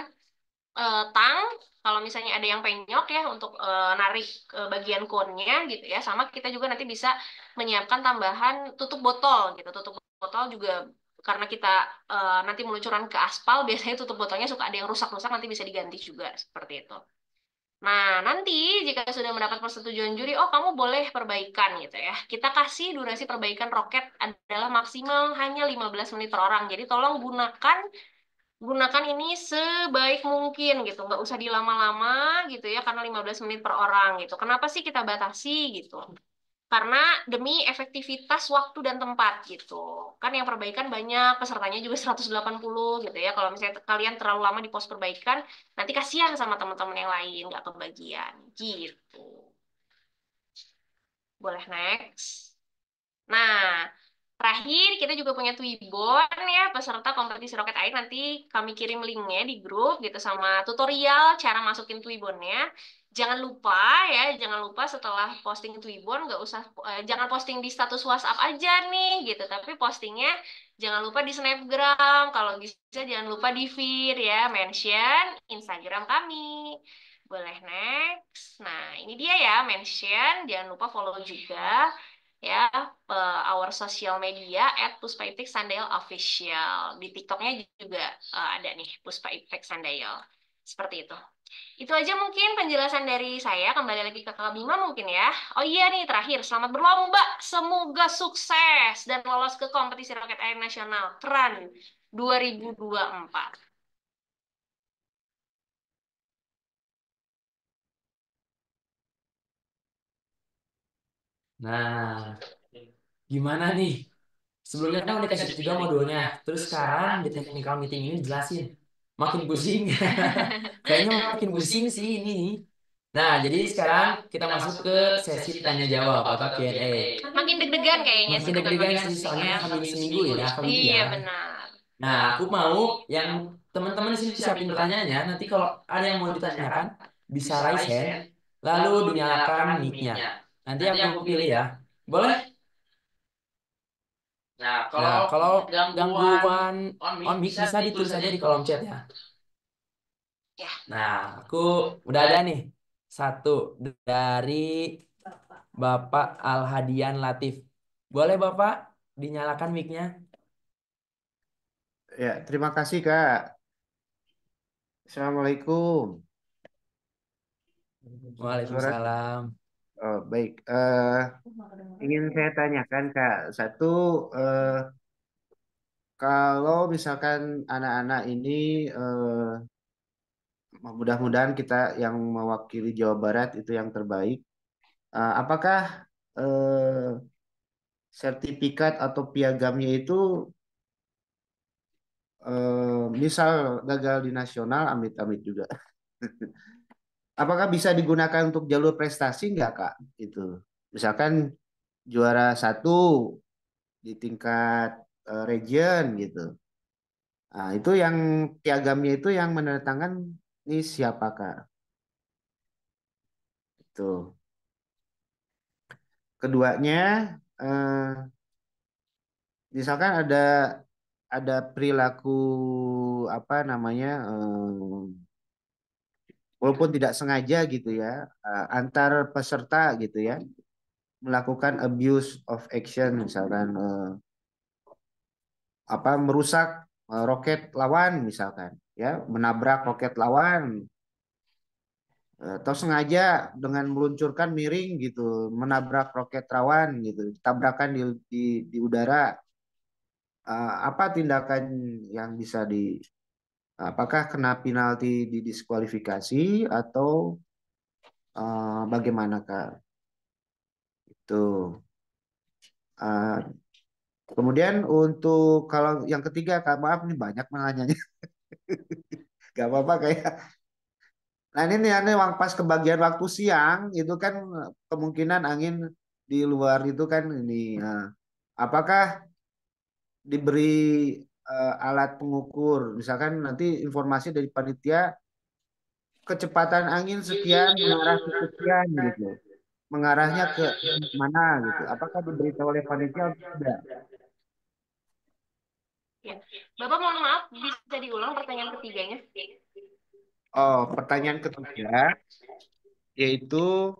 tang, kalau misalnya ada yang penyok ya untuk narik bagian cone-nya gitu ya. Sama kita juga nanti bisa menyiapkan tambahan tutup botol gitu. Tutup botol juga karena kita nanti meluncuran ke aspal, biasanya tutup botolnya suka ada yang rusak-rusak, nanti bisa diganti juga seperti itu. Nah, nanti jika sudah mendapat persetujuan juri, oh kamu boleh perbaikan gitu ya. Kita kasih durasi perbaikan roket adalah maksimal hanya 15 menit per orang. Jadi tolong gunakan ini sebaik mungkin gitu. Nggak usah dilama-lama gitu ya, karena 15 menit per orang gitu. Kenapa sih kita batasi gitu? Karena demi efektivitas waktu dan tempat gitu. Kan yang perbaikan banyak, pesertanya juga 180 gitu ya. Kalau misalnya kalian terlalu lama di pos perbaikan, nanti kasihan sama teman-teman yang lain, nggak kebagian gitu. Boleh next. Nah, terakhir kita juga punya Twibbon ya, peserta kompetisi roket air. Nanti kami kirim linknya di grup gitu sama tutorial cara masukin Twibbonnya. Jangan lupa ya, jangan lupa setelah posting Twibbon nggak usah jangan posting di status WhatsApp aja nih gitu, tapi postingnya jangan lupa di Snapgram. Kalau bisa jangan lupa di feed ya, mention Instagram kami. Boleh next. Nah, ini dia ya, mention. Jangan lupa follow juga ya our social media @puspaiptik_sandail official. Di TikToknya juga ada nih Puspa Iptek Sandail. Seperti itu. Itu aja mungkin penjelasan dari saya. Kembali lagi ke Kak Bima mungkin ya. Oh iya nih terakhir, selamat berlomba. Semoga sukses dan lolos ke kompetisi roket air nasional Keren 2024.
Nah, gimana nih? Sebelumnya kan udah dikasih juga modulnya. Terus sekarang di technical meeting ini dijelasin. Makin pusing. Kayaknya makin pusing sih ini. Nah, jadi sekarang kita masuk ke sesi tanya jawab atau Q&A.
Makin deg-degan kayaknya
Makin
sih
deg-degan
teman-teman
sih, soalnya
ya.
hamil seminggu ya, Kak
Iya
ya.
benar.
Nah, aku mau yang teman-teman di sini siapin pertanyaannya. Nanti kalau ada yang mau ditanyakan, bisa raise hand, lalu dinyalakan mic-nya. Nanti aku pilih ya. Boleh? Nah, kalau gangguan on mic bisa ditulis aja di kolom chat ya.
Ya.
Nah, aku udah ada nih. Satu dari Bapak Alhadian Latif. Boleh Bapak dinyalakan mic-nya?
Ya, terima kasih Kak. Assalamualaikum. Suara,
Waalaikumsalam.
baik. Ingin saya tanyakan Kak, satu, kalau misalkan anak-anak ini, mudah-mudahan kita yang mewakili Jawa Barat itu yang terbaik. Apakah eh, sertifikat atau piagamnya itu, misal gagal di nasional, amit-amit juga. Apakah bisa digunakan untuk jalur prestasi nggak Kak? Itu, misalkan juara satu di tingkat region gitu. Nah, itu yang piagamnya itu yang menandatangan ini siapa Kak? Itu. Keduanya, eh, misalkan ada perilaku apa namanya, walaupun tidak sengaja gitu ya, antar peserta gitu ya, melakukan abuse of action, misalkan apa merusak roket lawan misalkan ya, menabrak roket lawan, atau sengaja dengan meluncurkan miring gitu menabrak roket lawan gitu, tabrakan di udara. Apa tindakan yang bisa apakah kena penalti, didiskualifikasi atau bagaimana Kak? Tuh. Ah, kemudian untuk kalau yang ketiga, Kak, maaf nih banyak nanyanya. Gak apa-apa kayak. Nah ini pas kebagian waktu siang itu kan kemungkinan angin di luar itu kan ini. Nah, apakah diberi alat pengukur? Misalkan nanti informasi dari panitia kecepatan angin sekian mengarah ke sekian gitu. Mengarahnya ke mana gitu. Apakah diberitahu oleh panitia atau tidak?
Ya. Bapak mohon maaf, bisa diulang pertanyaan ketiganya?
Oh, pertanyaan ketiga yaitu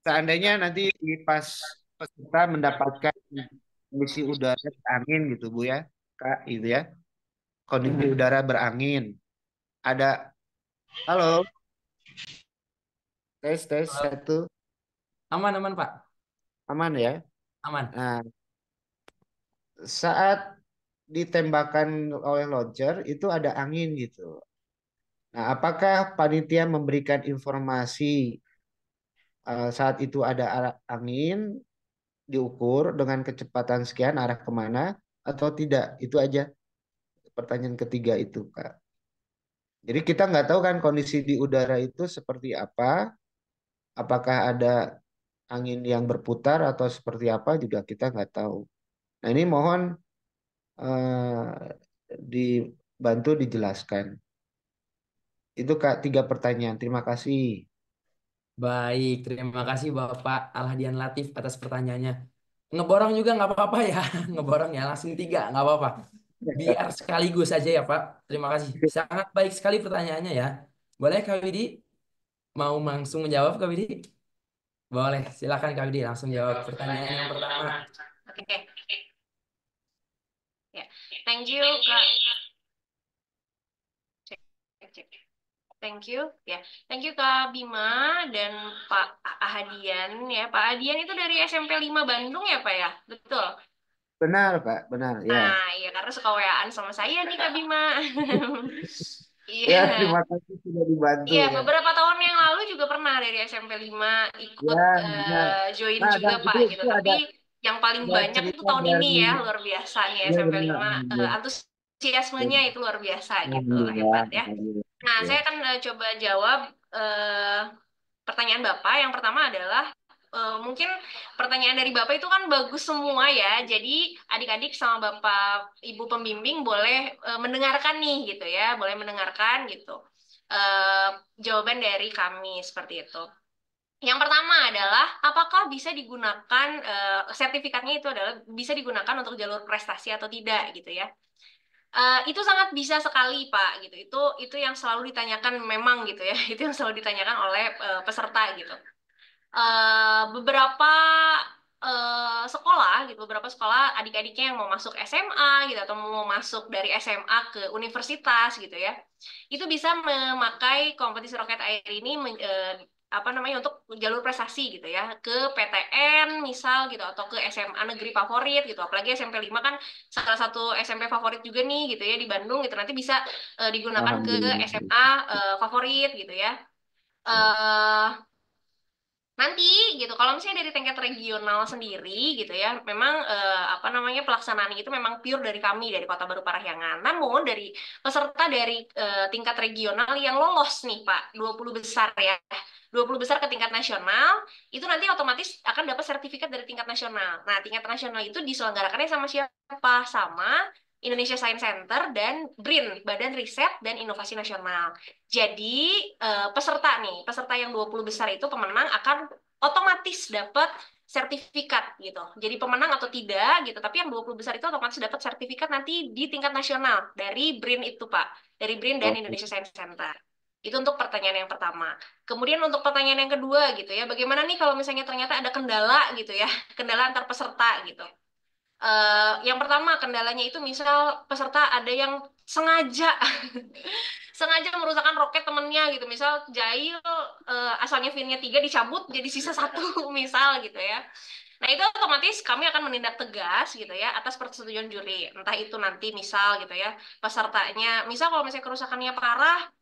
seandainya nanti pas peserta mendapatkan kondisi udara berangin gitu Bu ya, Kak, itu ya. Kondisi udara berangin. Ada, halo, tes tes
Halo.
satu,
Aman, aman, Pak.
aman ya.
Aman.
Nah, saat ditembakkan oleh launcher itu ada angin gitu. Nah, apakah panitia memberikan informasi saat itu ada angin diukur dengan kecepatan sekian arah kemana atau tidak? Itu aja pertanyaan ketiga itu, Kak. Jadi kita nggak tahu kan kondisi di udara itu seperti apa, apakah ada angin yang berputar atau seperti apa juga kita nggak tahu. Nah ini mohon dibantu dijelaskan. Itu Kak tiga pertanyaan. Terima kasih.
Baik, terima kasih Bapak Alhadian Latif atas pertanyaannya. Ngeborong juga nggak apa-apa ya, ngeborong ya langsung tiga nggak apa-apa. Biar sekaligus aja ya Pak. Terima kasih. Sangat baik sekali pertanyaannya ya. Boleh Kak Widi mau langsung menjawab Kak Widi? Boleh, silakan Kak Widi langsung jawab pertanyaan yang pertama.
Oke. Ya. Thank you, Kak. Cek, cek. Thank you. Ya. Thank you Kak Bima dan Pak Ahadian ya. Pak Ahadian itu dari SMP 5 Bandung ya, Pak ya? Betul.
Benar, Pak. Benar, ya.
Nah, iya karena suka WA-an sama saya nih Kak Bima.
Ya,
Iya.
terima kasih sudah dibantu
Iya,
ya.
beberapa tahun yang lalu juga pernah dari SMP 5 ikut
Ya, benar.
join
Nah,
juga Pak gitu.
itu
Tapi yang paling
ada
banyak itu
cerita
tahun ini
dari
ya, luar biasa nih
ya
SMP
benar.
5 antusiasmenya itu luar biasa gitu,
Alhamdulillah,
hebat ya.
alhamdulillah.
Nah,
Ya.
saya akan coba jawab eh, pertanyaan Bapak. Yang pertama adalah mungkin pertanyaan dari Bapak itu kan bagus semua ya. Jadi adik-adik sama Bapak Ibu pembimbing boleh mendengarkan nih gitu ya, boleh mendengarkan gitu. Eh, Jawaban dari kami seperti itu. Yang pertama adalah apakah bisa digunakan sertifikatnya itu adalah bisa digunakan untuk jalur prestasi atau tidak gitu ya. Itu sangat bisa sekali Pak gitu. Itu yang selalu ditanyakan memang gitu ya. Itu yang selalu ditanyakan oleh peserta gitu. Beberapa sekolah gitu, beberapa sekolah adik-adiknya yang mau masuk SMA gitu atau mau masuk dari SMA ke universitas gitu ya, itu bisa memakai kompetisi roket air ini apa namanya untuk jalur prestasi gitu ya ke PTN misal gitu atau ke SMA negeri favorit gitu, apalagi SMP 5 kan salah satu SMP favorit juga nih gitu ya di Bandung gitu, nanti bisa digunakan ke
Alhamdulillah.
SMA favorit gitu ya.
Ya.
eh Nanti gitu, kalau misalnya dari tingkat regional sendiri gitu ya, memang apa namanya pelaksanaan itu memang pure dari kami dari Kota Baru Parahyangan. Namun dari peserta dari tingkat regional yang lolos nih Pak, 20 besar ya. 20 besar ke tingkat nasional, itu nanti otomatis akan dapat sertifikat dari tingkat nasional. Nah, tingkat nasional itu diselenggarakannya sama siapa? Sama Indonesia Science Center dan BRIN, Badan Riset dan Inovasi Nasional. Jadi peserta yang 20 besar itu pemenang akan otomatis dapat sertifikat gitu. Jadi pemenang atau tidak gitu, tapi yang 20 besar itu otomatis dapat sertifikat nanti di tingkat nasional dari BRIN itu, Pak. Dari BRIN dan
Oke.
Indonesia Science Center. Itu untuk pertanyaan yang pertama. Kemudian untuk pertanyaan yang kedua gitu ya, bagaimana nih kalau misalnya ternyata ada kendala gitu ya, kendala antar peserta gitu. Yang pertama kendalanya itu misal peserta ada yang sengaja sengaja merusakkan roket temennya gitu, misal Jail asalnya finnya 3 dicabut jadi sisa satu misal gitu ya. Nah itu otomatis kami akan menindak tegas gitu ya atas persetujuan juri, entah itu nanti misal gitu ya pesertanya misal kalau misalnya kerusakannya parah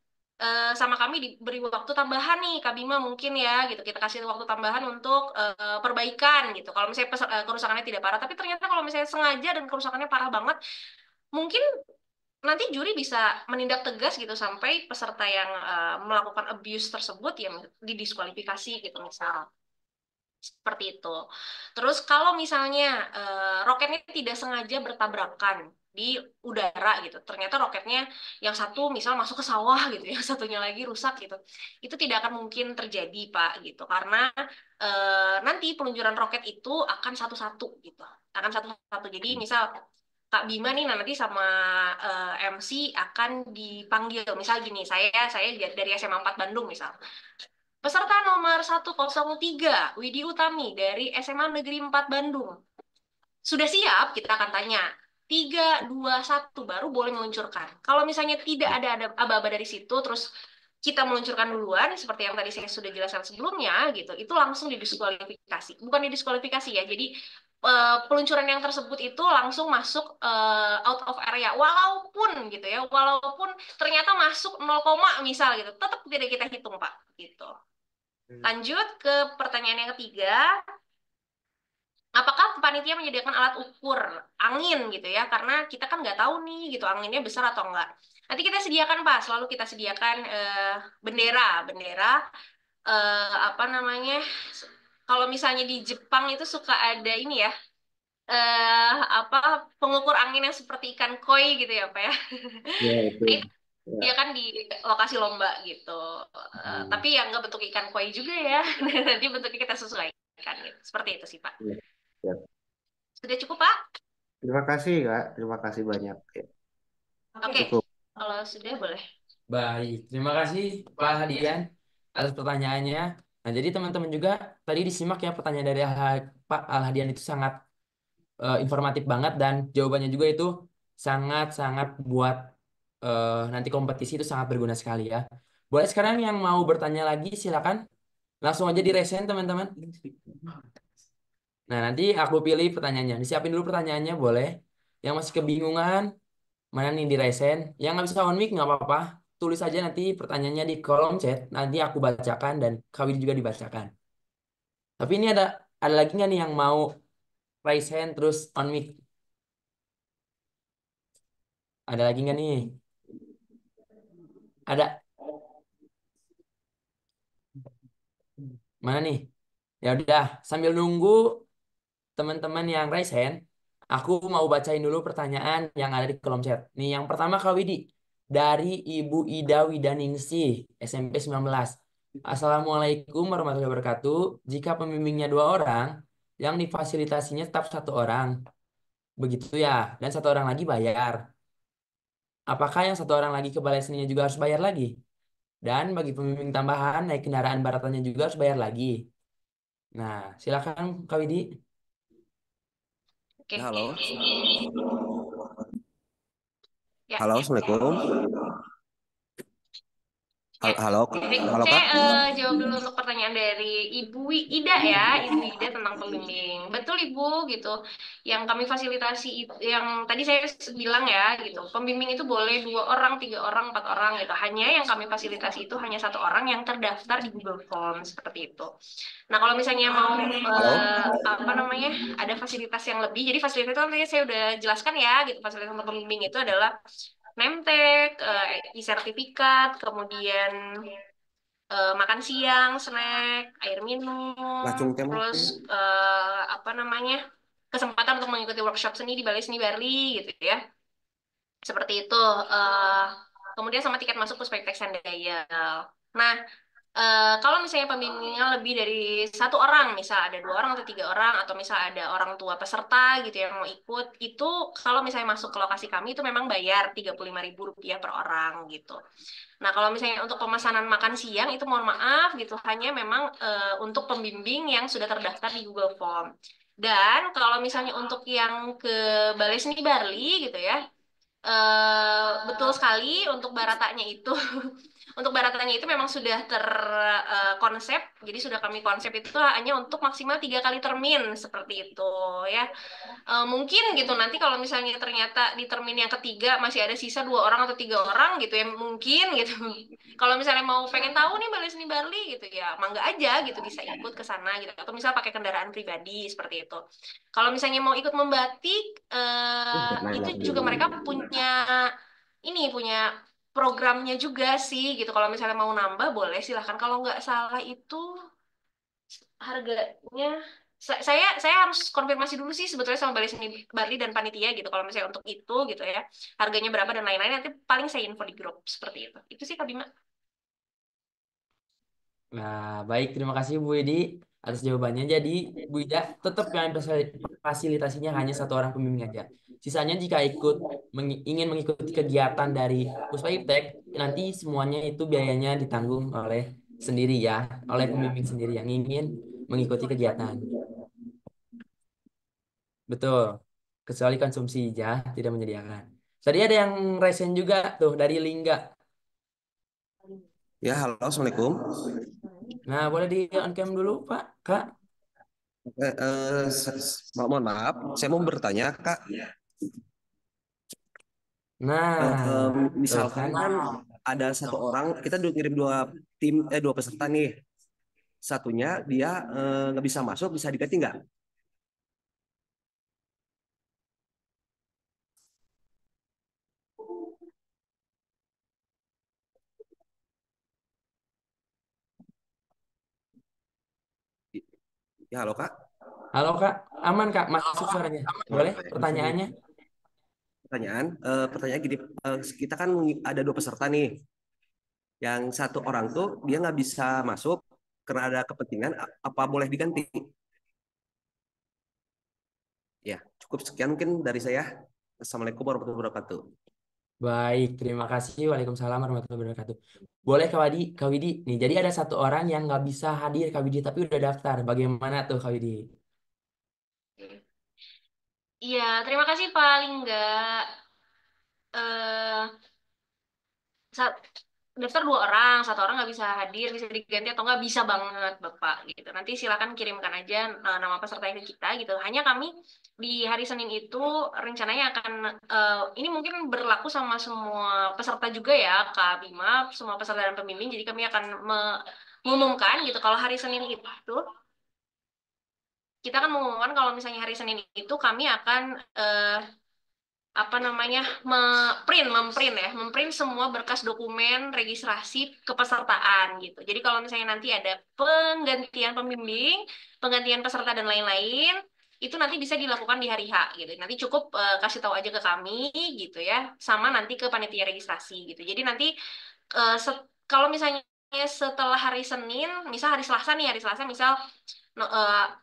sama kami diberi waktu tambahan nih, Kak Bima mungkin ya gitu. Kita kasih waktu tambahan untuk perbaikan gitu. Kalau misalnya kerusakannya tidak parah, tapi ternyata kalau misalnya sengaja dan kerusakannya parah banget, mungkin nanti juri bisa menindak tegas gitu sampai peserta yang melakukan abuse tersebut ya didiskualifikasi gitu misal. Seperti itu. Terus kalau misalnya roketnya tidak sengaja bertabrakan di udara gitu, ternyata roketnya yang satu misal masuk ke sawah gitu, yang satunya lagi rusak gitu, itu tidak akan mungkin terjadi Pak gitu, karena nanti peluncuran roket itu akan satu-satu gitu, akan satu-satu. Jadi misal Kak Bima nih nanti sama MC akan dipanggil, misal gini, saya dari SMA 4 Bandung misal. Peserta nomor 103, Widi Utami dari SMA Negeri 4 Bandung. Sudah siap? Kita akan tanya. 3, 2, 1, baru boleh meluncurkan. Kalau misalnya tidak ada aba-aba dari situ, terus kita meluncurkan duluan, seperti yang tadi saya sudah jelaskan sebelumnya, gitu, itu langsung didiskualifikasi. Bukan didiskualifikasi ya, jadi peluncuran yang tersebut itu langsung masuk out of area. Walaupun gitu ya, walaupun ternyata masuk 0, misal gitu, tetap tidak kita hitung, Pak. Gitu. Lanjut ke pertanyaan yang ketiga, apakah panitia menyediakan alat ukur angin gitu ya? Karena kita kan nggak tahu nih gitu anginnya besar atau enggak. Nanti kita sediakan Pak, selalu kita sediakan bendera, bendera apa namanya? Kalau misalnya di Jepang itu suka ada ini ya, apa pengukur angin yang seperti ikan koi gitu ya Pak ya.
Ya,
Nah,
betul.
itu
Ya.
dia kan di lokasi lomba gitu.
Hmm.
Tapi yang nggak bentuk ikan koi juga ya. Nanti bentuknya kita sesuaikan gitu. Seperti itu sih, Pak.
Ya, ya.
Sudah cukup, Pak?
Terima kasih, Kak. Terima kasih banyak. Ya,
Oke.
cukup.
Kalau sudah boleh.
Baik, terima kasih Pak Hadian atas pertanyaannya. Nah, jadi teman-teman juga tadi disimak ya pertanyaan dari Pak Al Hadian itu sangat informatif banget dan jawabannya juga itu sangat-sangat buat nanti kompetisi itu sangat berguna sekali ya. Boleh sekarang yang mau bertanya lagi silakan langsung aja di resen teman-teman. Nah, nanti aku pilih pertanyaannya. Disiapin dulu pertanyaannya boleh. Yang masih kebingungan mana nih di resen? Yang nggak bisa on mic nggak apa-apa. Tulis aja nanti pertanyaannya di kolom chat. Nanti aku bacakan dan Kawin juga dibacakan. Tapi ini ada lagi nggak nih yang mau raise hand terus on mic? Ada lagi nggak nih? Ada. Mana nih? Ya udah, sambil nunggu teman-teman yang raise hand, aku mau bacain dulu pertanyaan yang ada di kolom chat. Nih, yang pertama Kak Widi dari Ibu Ida Widaningsih, SMP 19. Assalamualaikum warahmatullahi wabarakatuh. Jika pembimbingnya 2 orang, yang difasilitasinya tetap 1 orang, begitu ya, dan 1 orang lagi bayar. Apakah yang 1 orang lagi ke balai seninya juga harus bayar lagi? Dan bagi pembimbing tambahan, naik kendaraan baratannya juga harus bayar lagi. Nah, silakan Kak Widi.
Oke.
Ya, halo.
Ya,
Halo,
ya.
Assalamualaikum.
Ya,
Halo,
baik.
halo
Saya
Kak.
jawab dulu untuk pertanyaan dari Ida ya, Ibu Ida tentang pembimbing. Betul Ibu gitu. Yang kami fasilitasi yang tadi saya bilang ya gitu. Pembimbing itu boleh 2 orang, 3 orang, 4 orang gitu. Hanya yang kami fasilitasi itu hanya 1 orang yang terdaftar di Google Form seperti itu. Nah kalau misalnya mau
Halo.
apa namanya ada fasilitas yang lebih, jadi fasilitas itu tadi saya udah jelaskan ya gitu. Fasilitas untuk pembimbing itu adalah name tag, e-sertifikat, kemudian makan siang, snack, air minum,
Lacung teh
terus
mah.
apa namanya kesempatan untuk mengikuti workshop seni di Balai Seni Barli gitu ya, seperti itu. Eh, Kemudian sama tiket masuk Puspek Sandayal. Nah, kalau misalnya pembimbingnya lebih dari 1 orang, misal ada 2 orang atau 3 orang, atau misal ada orang tua peserta gitu yang mau ikut, itu kalau misalnya masuk ke lokasi kami itu memang bayar Rp35.000 per orang gitu. Nah, kalau misalnya untuk pemesanan makan siang itu mohon maaf gitu, hanya memang untuk pembimbing yang sudah terdaftar di Google Form. Dan kalau misalnya untuk yang ke Balai Seni Barli gitu ya, betul sekali untuk baratanya itu Untuk baratannya itu memang sudah terkonsep, jadi sudah kami konsep itu hanya untuk maksimal 3 kali termin seperti itu ya. Mungkin gitu nanti kalau misalnya ternyata di termin yang ketiga masih ada sisa 2 orang atau 3 orang gitu ya mungkin gitu. Kalau misalnya mau pengen tahu nih Bali Seni Barli gitu ya, mangga aja gitu bisa ikut ke sana gitu. Atau misal pakai kendaraan pribadi seperti itu. Kalau misalnya mau ikut membatik, itu juga mereka punya punya programnya juga sih gitu. Kalau misalnya mau nambah boleh silahkan. Kalau nggak salah itu harganya saya harus konfirmasi dulu sih sebetulnya sama Balai Seni Bali dan panitia gitu. Kalau misalnya untuk itu gitu ya, harganya berapa dan lain-lain nanti paling saya info di grup seperti itu. Itu sih Kak Bima.
Nah, baik, terima kasih Bu Edi atas jawabannya. Jadi, Bu Ida tetap yang fasilitasinya hanya satu orang pembimbing aja. Sisanya jika ingin mengikuti kegiatan dari Puspa Iptek, nanti semuanya itu biayanya ditanggung oleh sendiri ya, oleh pembimbing sendiri yang ingin mengikuti kegiatan. Betul. Kecuali konsumsi ya, tidak menyediakan. Tadi ada yang resen juga tuh dari Lingga.
Ya, halo, Assalamualaikum.
Nah, boleh di on cam dulu, Pak, Kak.
Mohon maaf, saya mau bertanya, Kak.
Nah, tuh
Misalkan
kan.
kan ada satu orang, kita ngirim dua peserta nih. Satunya dia nggak bisa masuk, bisa diganti nggak? Ya, halo, Kak.
Halo Kak, aman Kak, masuk suaranya. Boleh
Misalnya
pertanyaannya?
pertanyaan gini, kita kan ada dua peserta nih. Yang satu orang tuh dia nggak bisa masuk karena ada kepentingan, apa boleh diganti? Ya, cukup sekian mungkin dari saya. Assalamualaikum warahmatullahi wabarakatuh.
Baik, terima kasih. Waalaikumsalam warahmatullahi wabarakatuh. Boleh Kak Widi. Nih, jadi ada satu orang yang nggak bisa hadir Kak Widi, tapi udah daftar. Bagaimana tuh Kak Widi?
Iya, terima kasih paling nggak. eh sa- Daftar 2 orang, 1 orang nggak bisa hadir, bisa diganti atau nggak bisa banget Bapak gitu. Nanti silakan kirimkan aja nama peserta ke kita gitu. Hanya kami di hari Senin itu rencananya akan ini mungkin berlaku sama semua peserta juga ya Kak Bima, semua peserta dan pembimbing. Jadi kami akan mengumumkan gitu kalau hari Senin itu kita akan mengumumkan kalau misalnya hari Senin itu kami akan apa namanya memprint semua berkas dokumen registrasi kepesertaan gitu. Jadi kalau misalnya nanti ada penggantian pembimbing, penggantian peserta dan lain-lain, itu nanti bisa dilakukan di hari H gitu. Nanti cukup kasih tahu aja ke kami gitu ya, sama nanti ke panitia registrasi gitu. Jadi nanti kalau misalnya setelah hari Senin, misal hari Selasa misal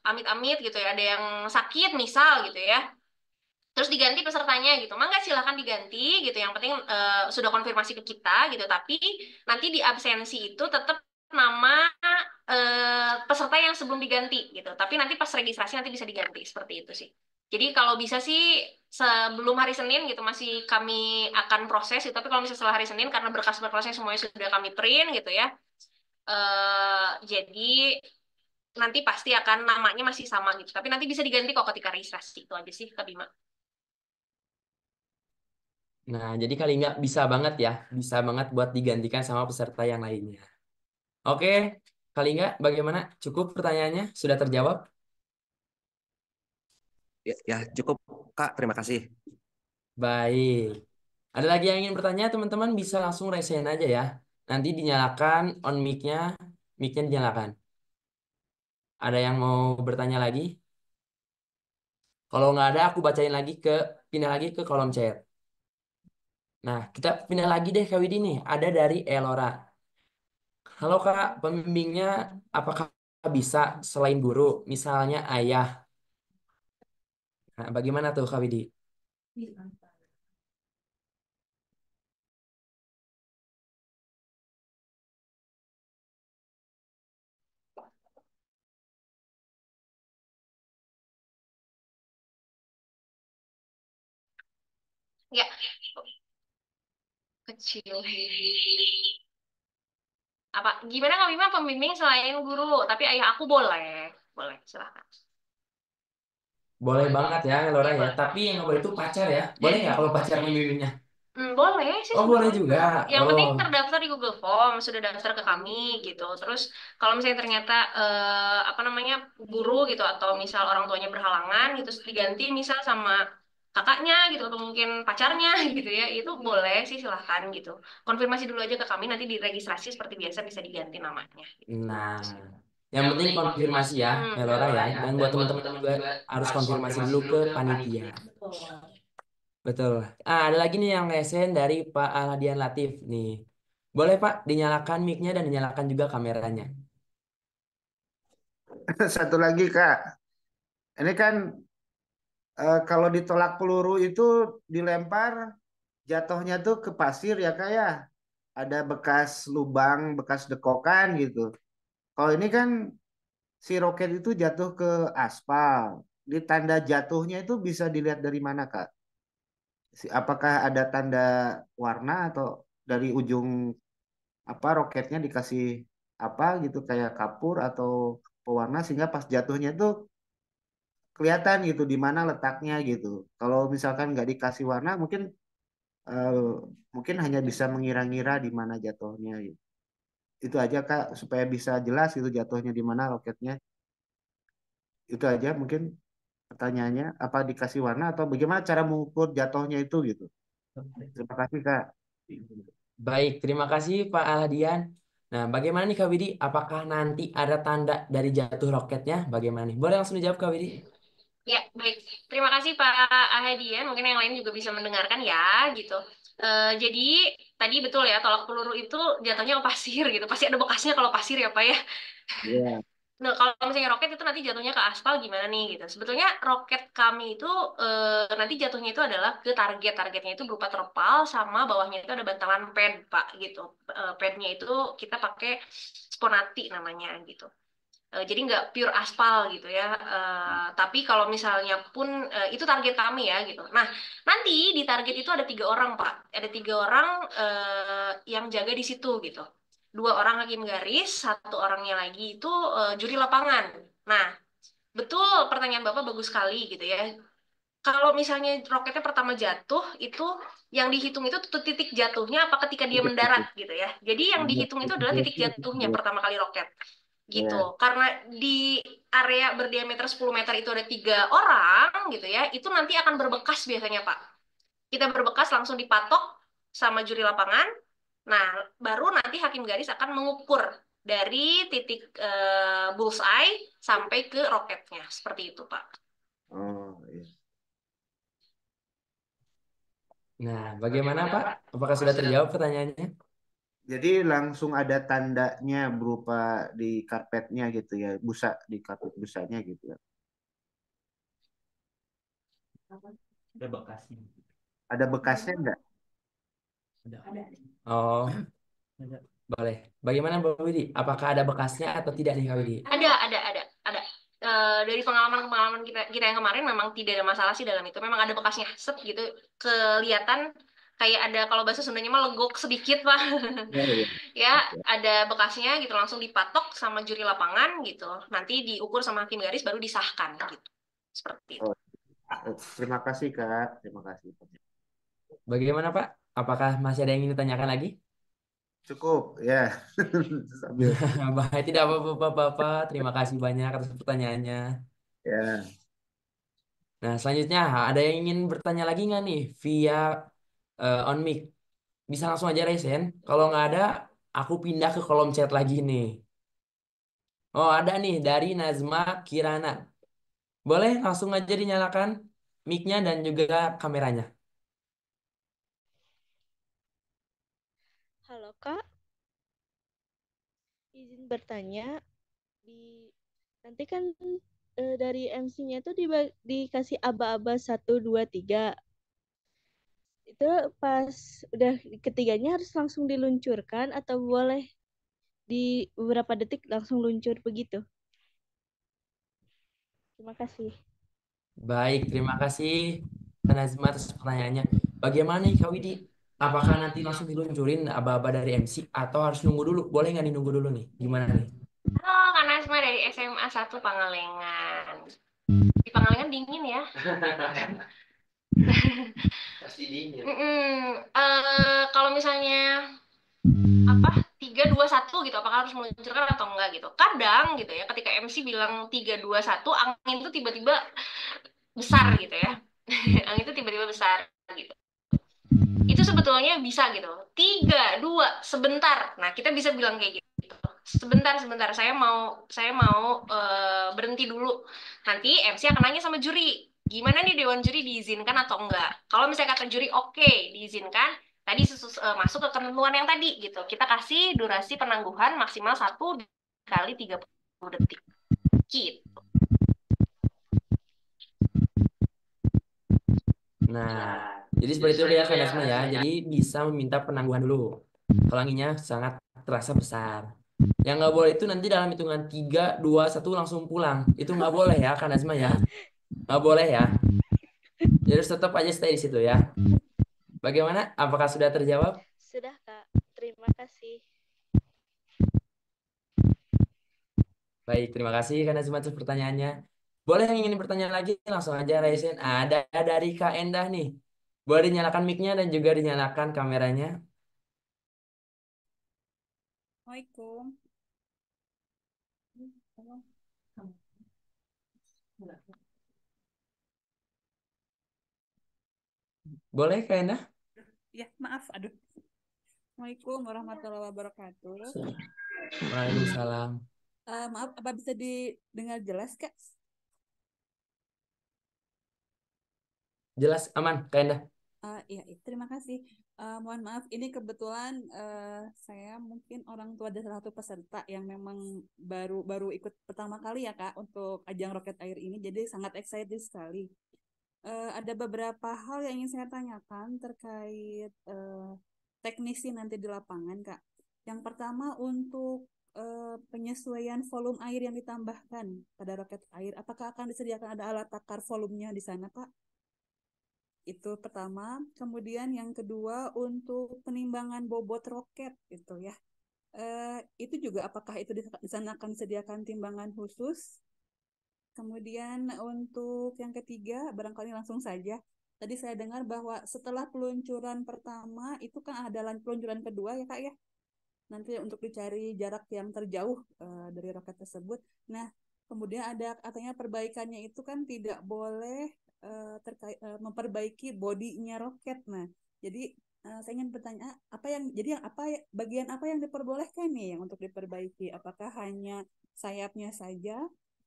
amit-amit gitu ya, ada yang sakit misal gitu ya, terus diganti pesertanya gitu, mangga silahkan diganti gitu, yang penting sudah konfirmasi ke kita gitu, tapi nanti di absensi itu tetap nama peserta yang sebelum diganti gitu, tapi nanti pas registrasi nanti bisa diganti seperti itu sih. Jadi kalau bisa sih sebelum hari Senin gitu masih kami akan proses gitu, tapi kalau misalnya setelah hari Senin karena berkas-berkasnya semuanya sudah kami print gitu ya, jadi nanti pasti akan namanya masih sama gitu, tapi nanti bisa diganti kok ketika registrasi. Itu aja sih Kak Bima.
Nah, jadi kali nggak bisa banget ya, bisa banget buat digantikan sama peserta yang lainnya. Oke, kali nggak bagaimana? Cukup pertanyaannya? Sudah terjawab?
Ya, ya cukup, Kak. Terima kasih.
Baik. Ada lagi yang ingin bertanya, teman-teman bisa langsung raise aja ya. Nanti dinyalakan on mic-nya dinyalakan. Ada yang mau bertanya lagi? Kalau nggak ada, aku bacain lagi pindah lagi ke kolom chat. Nah, kita pindah lagi deh Kak Widi nih. Ada dari Elora. Halo Kak, pembimbingnya apakah bisa selain guru, misalnya ayah? Nah, bagaimana tuh Kak Widi?
Ya, kecil. Apa gimana Kak Bima pembimbing selain guru? Tapi ayah aku boleh. Boleh, silakan.
Boleh banget ya Ngelora
Ya,
ya.
boleh.
Tapi yang nggak boleh itu pacar ya. Boleh nggak kalau pacar membimbingnya?
Boleh sih
Oh boleh
sebetulnya.
juga.
Yang penting
Oh,
terdaftar di Google Form, sudah daftar ke kami gitu. Terus kalau misalnya ternyata apa namanya guru gitu atau misal orang tuanya berhalangan gitu terus diganti misal sama kakaknya gitu atau mungkin pacarnya gitu ya, itu boleh sih silahkan gitu. Konfirmasi dulu aja ke kami nanti di registrasi seperti biasa bisa diganti namanya.
nah, yang penting konfirmasi ya Ngelora ya. Dan buat teman-teman juga harus konfirmasi dulu ke panitia. Betul. Ada lagi nih yang lesen dari Pak Alhadian Latif nih. Boleh Pak dinyalakan mic-nya dan dinyalakan juga kameranya.
Satu lagi Kak, ini kan kalau ditolak peluru itu dilempar jatuhnya tuh ke pasir ya Kak ya. Ada bekas lubang, bekas dekokan gitu. Kalau ini kan si roket itu jatuh ke aspal. Di tanda jatuhnya itu bisa dilihat dari mana Kak? Apakah ada tanda warna atau dari ujung apa roketnya dikasih apa gitu kayak kapur atau pewarna sehingga pas jatuhnya itu kelihatan gitu di mana letaknya gitu. Kalau misalkan nggak dikasih warna mungkin eh, mungkin hanya bisa mengira-ngira di mana jatuhnya gitu. Itu aja Kak supaya bisa jelas itu jatuhnya di mana roketnya. Itu aja mungkin pertanyaannya apa dikasih warna atau bagaimana cara mengukur jatuhnya itu gitu. Terima kasih Kak.
Baik, terima kasih Pak Alhadian. Nah, bagaimana nih Kak Widi? Apakah nanti ada tanda dari jatuh roketnya? Bagaimana nih? Boleh langsung dijawab Kak Widi?
Ya, baik. Terima kasih Pak Ahadian. Mungkin yang lain juga bisa mendengarkan ya, gitu. Jadi tadi betul ya, tolak peluru itu jatuhnya ke pasir gitu. Pasti ada bekasnya kalau pasir ya Pak ya.
Iya.
Nah, kalau misalnya roket itu nanti jatuhnya ke aspal gimana nih gitu. Sebetulnya roket kami itu nanti jatuhnya itu adalah ke target. Targetnya itu berupa terpal sama bawahnya itu ada bantalan pad, Pak, gitu. Padnya itu kita pakai Sponati namanya gitu. Jadi nggak pure aspal gitu ya. Tapi kalau misalnya pun itu target kami ya gitu. Nah, nanti di target itu ada 3 orang, Pak. Ada 3 orang yang jaga di situ gitu. 2 orang hakim garis, 1 orangnya lagi itu juri lapangan. Nah, betul pertanyaan Bapak bagus sekali gitu ya. Kalau misalnya roketnya pertama jatuh, itu yang dihitung itu titik jatuhnya apa ketika dia mendarat gitu ya. Jadi yang dihitung itu adalah titik jatuhnya pertama kali roket gitu.
Ya.
Karena di area berdiameter 10 meter itu ada 3 orang gitu ya, itu nanti akan berbekas biasanya Pak. Kita berbekas langsung dipatok sama juri lapangan. Nah, baru nanti hakim garis akan mengukur dari titik bullseye sampai ke roketnya. Seperti itu Pak.
Oh, iya.
Nah, bagaimana Pak? Apakah sudah terjawab pertanyaannya?
Jadi langsung ada tandanya berupa di karpetnya gitu ya, busa di karpet busanya gitu ya.
Ada bekasnya.
Ada bekasnya nggak?
Ada. Oh, boleh. Bagaimana Mbak Widi? Apakah ada bekasnya atau tidak nih Kak Widi?
Ada. Dari pengalaman-pengalaman kita yang kemarin memang tidak ada masalah sih dalam itu. Memang ada bekasnya, set gitu. Kelihatan kayak ada kalau bahasa Sundanya mah legok sedikit, Pak.
Ya, ya.
Ya, ada bekasnya gitu langsung dipatok sama juri lapangan gitu. Nanti diukur sama hakim garis baru disahkan gitu. Seperti itu.
Oh, terima kasih Kak, terima kasih.
Bagaimana Pak? Apakah masih ada yang ingin ditanyakan lagi?
Cukup ya. Sambil
Baik, tidak apa-apa Bapak. Terima kasih banyak atas pertanyaannya.
ya.
Nah, selanjutnya ada yang ingin bertanya lagi nggak nih via on mic? Bisa langsung aja resen. Kalau nggak ada, aku pindah ke kolom chat lagi nih. Oh, ada nih dari Nazma Kirana. Boleh langsung aja dinyalakan mic-nya dan juga kameranya.
Halo Kak, izin bertanya di nanti kan dari MC-nya itu dikasih aba-aba 1, 2, 3. Itu pas udah ketiganya harus langsung diluncurkan atau boleh di beberapa detik langsung luncur begitu? Terima kasih.
Baik, terima kasih Kak Nazma atas pertanyaannya. Bagaimana nih Kak Widi? apakah nanti langsung diluncurin aba-aba dari MC atau harus nunggu dulu? Boleh nggak nih nunggu dulu nih? Gimana nih?
Halo, Kak Nasma dari SMA 1 Pangalengan. Di Pangalengan dingin ya.
Pasti dingin.
Kalau misalnya apa 3 2 1 gitu, apakah harus meluncurkan atau enggak gitu? Kadang gitu ya, ketika MC bilang 3 2 1, angin itu tiba-tiba besar gitu ya. Angin itu tiba-tiba besar gitu. Itu sebetulnya bisa gitu. 3 2 sebentar. Nah, kita bisa bilang kayak gitu. Sebentar, sebentar. Saya mau berhenti dulu. Nanti MC akan nanya sama juri. Gimana nih Dewan Juri, diizinkan atau enggak? Kalau misalnya kata juri oke, diizinkan. Tadi masuk ke ketentuan yang tadi gitu. Kita kasih durasi penangguhan maksimal 1 kali 30 detik. Gitu.
Nah, jadi seperti itu ya Kak Nasma ya. Jadi bisa meminta penangguhan dulu. Kalau anginnya sangat terasa besar. Yang nggak boleh itu nanti dalam hitungan 3 2 1 langsung pulang. Itu nggak boleh ya Kak Nasma ya. Nggak boleh ya. Jadi harus tetap aja stay di situ ya. Bagaimana? Apakah sudah terjawab?
Sudah, Kak. Terima kasih.
Baik, terima kasih Kak Nasma atas pertanyaannya. Boleh yang ingin bertanya lagi langsung aja raisen. Ada dari Kak Endah nih. Boleh dinyalakan mic-nya dan juga dinyalakan kameranya.
Assalamualaikum.
Boleh Kak Endah?
Ya, maaf. Aduh. Assalamualaikum warahmatullahi wabarakatuh.
Waalaikumsalam.
Maaf, apa bisa didengar jelas, Kak?
Jelas aman Kak Endah?
Iya, terima kasih. Mohon maaf, ini kebetulan saya mungkin orang tua dari salah satu peserta yang memang baru ikut pertama kali ya, Kak, untuk ajang Roket Air ini. Jadi sangat excited sekali. Ada beberapa hal yang ingin saya tanyakan terkait teknisi nanti di lapangan, Kak. Yang pertama untuk penyesuaian volume air yang ditambahkan pada roket air, apakah akan disediakan ada alat takar volumenya di sana, Pak? Itu pertama. Kemudian yang kedua untuk penimbangan bobot roket gitu ya. Itu juga apakah itu di sana akan disediakan timbangan khusus? Kemudian untuk yang ketiga, barangkali langsung saja. Tadi saya dengar bahwa setelah peluncuran pertama, itu kan ada peluncuran kedua ya Kak ya. Nanti untuk dicari jarak yang terjauh dari roket tersebut. Nah, kemudian ada katanya perbaikannya itu kan tidak boleh terkait memperbaiki bodinya roket. Nah, jadi saya ingin bertanya bagian apa yang diperbolehkan nih yang untuk diperbaiki? Apakah hanya sayapnya saja?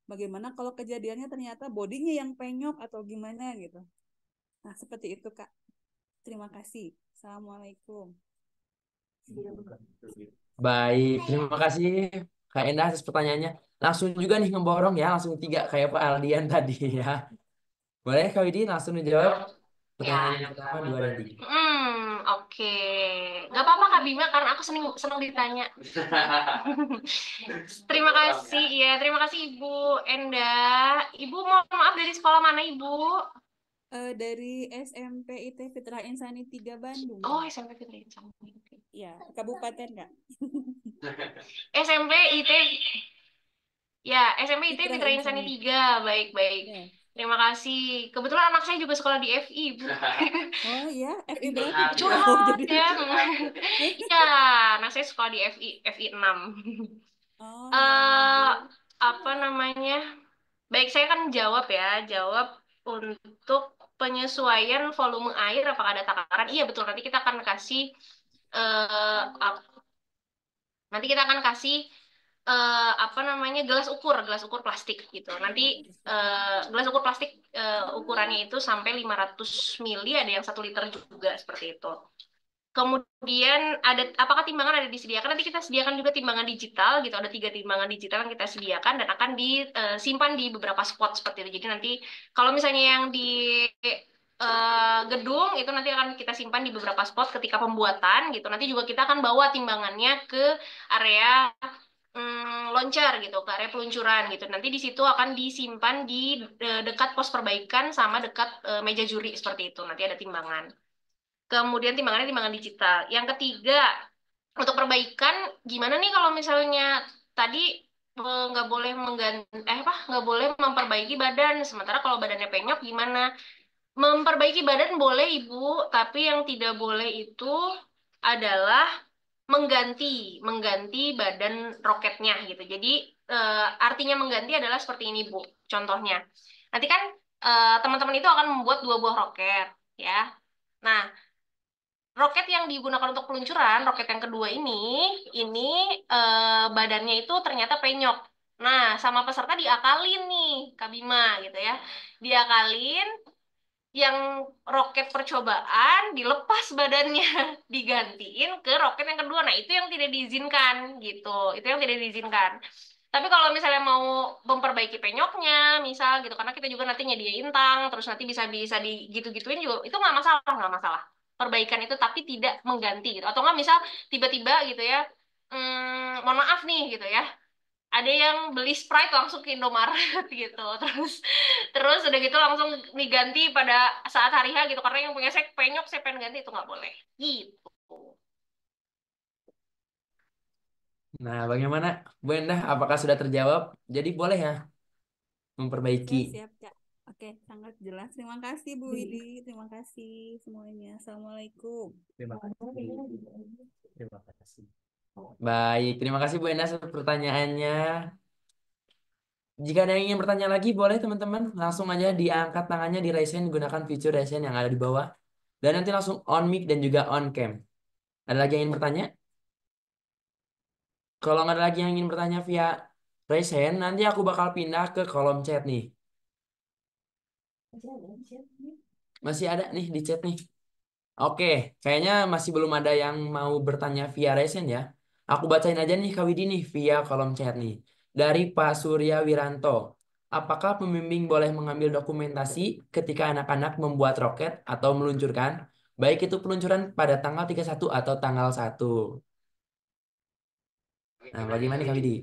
Bagaimana kalau kejadiannya ternyata bodinya yang penyok atau gimana gitu? Nah, seperti itu Kak. Terima kasih. Assalamualaikum.
Baik, terima kasih Kak Endah atas pertanyaannya. Langsung juga nih ngeborong ya, langsung 3 kayak Pak Aldian tadi ya. Boleh Kak Widi langsung dijawab pertanyaan yang pertama, 2 dan 3.
Oke. Gak apa-apa Kak Bima, karena aku seneng seneng ditanya. Terima kasih, ya. Terima kasih Ibu Endah. Ibu mohon maaf dari sekolah mana Ibu?
Dari SMP IT Fitra Insani 3 Bandung.
Oh, SMP Fitra Insani.
Ya, kabupaten Kak.
SMP IT SMP IT
Fitra
Fitra Insani
Insani.
3. Baik.
Ya.
Terima kasih. Kebetulan anak saya juga sekolah di FI, Bu.
Oh ya, FI berapa?
Curhat
jadi...
ya. Ya, anak saya sekolah di FI 6.
Oh ya,
Apa namanya? Baik, saya kan jawab untuk penyesuaian volume air apakah ada takaran? Iya betul, eh, nanti kita akan kasih apa namanya, gelas ukur plastik gitu. Nanti gelas ukur plastik ukurannya itu sampai 500 mili, ada yang 1 liter juga seperti itu. Kemudian apakah timbangan ada disediakan? Nanti kita sediakan juga timbangan digital gitu. Ada 3 timbangan digital yang kita sediakan dan akan disimpan di beberapa spot seperti itu. Jadi nanti kalau misalnya yang di gedung itu nanti akan kita simpan di beberapa spot ketika pembuatan gitu. Nanti juga kita akan bawa timbangannya ke area launcher gitu, ke area peluncuran gitu. Nanti di situ akan disimpan di dekat pos perbaikan sama dekat meja juri seperti itu. Nanti ada timbangan. Kemudian timbangannya timbangan digital. Yang ketiga, untuk perbaikan, gimana nih kalau misalnya tadi nggak boleh nggak boleh memperbaiki badan, sementara kalau badannya penyok gimana? Memperbaiki badan boleh Ibu, tapi yang tidak boleh itu adalah mengganti mengganti badan roketnya gitu. Jadi artinya mengganti adalah seperti ini Bu. Contohnya, nanti kan teman-teman itu akan membuat 2 buah roket ya. Nah, roket yang digunakan untuk peluncuran, roket yang kedua ini badannya itu ternyata penyok. Nah, sama peserta diakalin nih, Kak Bima gitu ya. Diakalin, yang roket percobaan dilepas badannya, digantiin ke roket yang kedua. Nah, itu yang tidak diizinkan gitu. Itu yang tidak diizinkan. Tapi kalau misalnya mau memperbaiki penyoknya, misal gitu, karena kita juga nanti nyediain tang, terus nanti bisa bisa di gitu-gituin juga, itu nggak masalah, nggak masalah. Perbaikan itu tapi tidak mengganti gitu. Atau nggak misal tiba-tiba gitu ya, mohon maaf nih gitu ya, ada yang beli Sprite langsung ke Indomaret gitu, terus terus udah gitu langsung diganti pada saat hari H gitu, karena yang punya saya penyok, saya pengen ganti, itu nggak boleh gitu.
Nah, bagaimana Bu Endah? Apakah sudah terjawab? Jadi boleh ya
Ya,
memperbaiki.
siap, Kak. Oke, sangat jelas. Terima kasih, Bu Widi. Terima kasih semuanya. Assalamualaikum.
Terima kasih. Terima kasih. Baik, terima kasih Bu Endah atas pertanyaannya. Jika ada yang ingin bertanya lagi, boleh teman-teman langsung aja diangkat tangannya di raise hand, gunakan fitur raise hand yang ada di bawah. Dan nanti langsung on mic dan juga on cam. Ada lagi yang ingin bertanya? Kalau nggak ada lagi yang ingin bertanya via raise hand, nanti aku bakal pindah ke kolom chat nih. Masih ada nih di chat nih. Oke, kayaknya masih belum ada yang mau bertanya via raise hand ya. Aku bacain aja nih Kak Widi nih via kolom chat nih. Dari Pak Surya Wiranto. Apakah pembimbing boleh mengambil dokumentasi ketika anak-anak membuat roket atau meluncurkan? Baik itu peluncuran pada tanggal 31 atau tanggal 1. Nah, bagaimana nih Kak Widi?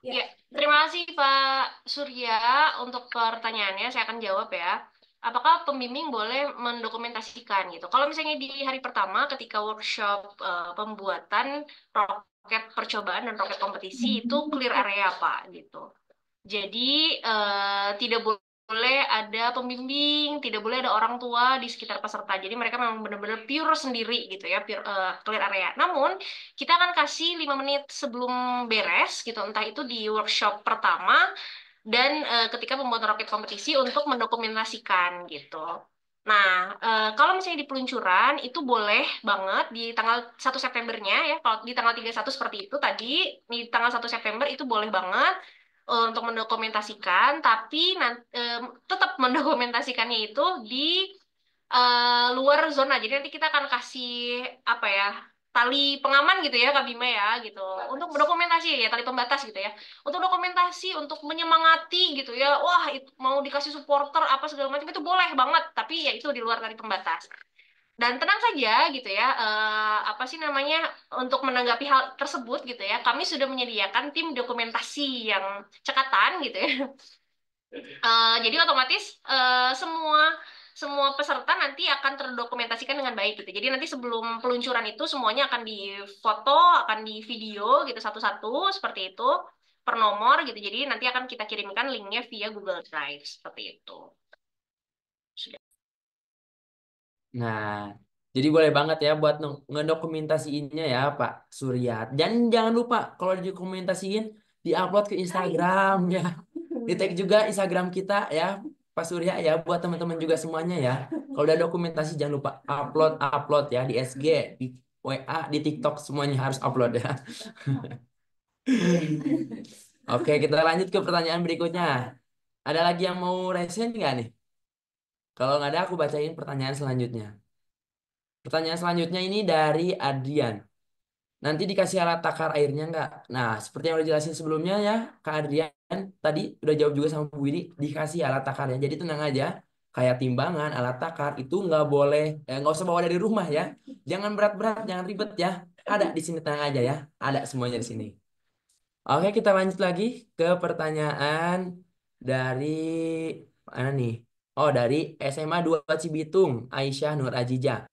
Ya, terima kasih Pak Surya untuk pertanyaannya. Saya akan jawab ya. Apakah pembimbing boleh mendokumentasikan gitu? Kalau misalnya di hari pertama ketika workshop pembuatan roket percobaan dan roket kompetisi itu clear area Pak gitu. Jadi tidak boleh ada pembimbing, tidak boleh ada orang tua di sekitar peserta. Jadi mereka memang benar-benar pure sendiri gitu ya, pure clear area. Namun kita akan kasih 5 menit sebelum beres gitu, entah itu di workshop pertama dan ketika pembuatan roket kompetisi untuk mendokumentasikan gitu. Nah, kalau misalnya di peluncuran itu boleh banget di tanggal 1 Septembernya ya. Kalau di tanggal 31 seperti itu tadi, di tanggal 1 September itu boleh banget untuk mendokumentasikan, tapi tetap mendokumentasikannya itu di luar zona. Jadi nanti kita akan kasih apa ya, tali pengaman gitu ya Kak Bima ya gitu. Untuk mendokumentasi ya, tali pembatas gitu ya. Untuk dokumentasi, untuk menyemangati gitu ya. Wah, itu mau dikasih supporter apa segala macam itu boleh banget, tapi ya itu di luar tali pembatas. Dan tenang saja gitu ya, apa sih namanya, untuk menanggapi hal tersebut gitu ya, kami sudah menyediakan tim dokumentasi yang cekatan gitu ya. Jadi otomatis semua semua peserta nanti akan terdokumentasikan dengan baik gitu. Jadi nanti sebelum peluncuran itu semuanya akan difoto, akan di video gitu satu-satu seperti itu per nomor gitu. Jadi nanti akan kita kirimkan linknya via Google Drive seperti itu. Sudah.
Nah, jadi boleh banget ya buat ngedokumentasiinnya ya Pak Surya. Dan jangan lupa kalau didokumentasiin diupload ke Instagram ya. Di tag juga Instagram kita ya Pak Surya ya buat teman-teman juga semuanya ya. Kalau udah dokumentasi jangan lupa upload upload ya di SG, di WA, di TikTok semuanya harus upload ya. Oke, kita lanjut ke pertanyaan berikutnya. Ada lagi yang mau resen nggak nih? Kalau nggak ada aku bacain pertanyaan selanjutnya. Pertanyaan selanjutnya ini dari Adrian. Nanti dikasih alat takar airnya nggak? Nah, seperti yang udah jelasin sebelumnya ya, Kak Adrian tadi udah jawab juga sama Bu Widi, dikasih alat takarnya. Jadi tenang aja, kayak timbangan, alat takar itu nggak boleh, nggak usah bawa dari rumah ya. Jangan berat-berat, jangan ribet ya. Ada di sini tenang aja ya, ada semuanya di sini. Oke, kita lanjut lagi ke pertanyaan dari mana nih? Oh, dari SMA 2 Cibitung, Aisyah Nur Ajijah.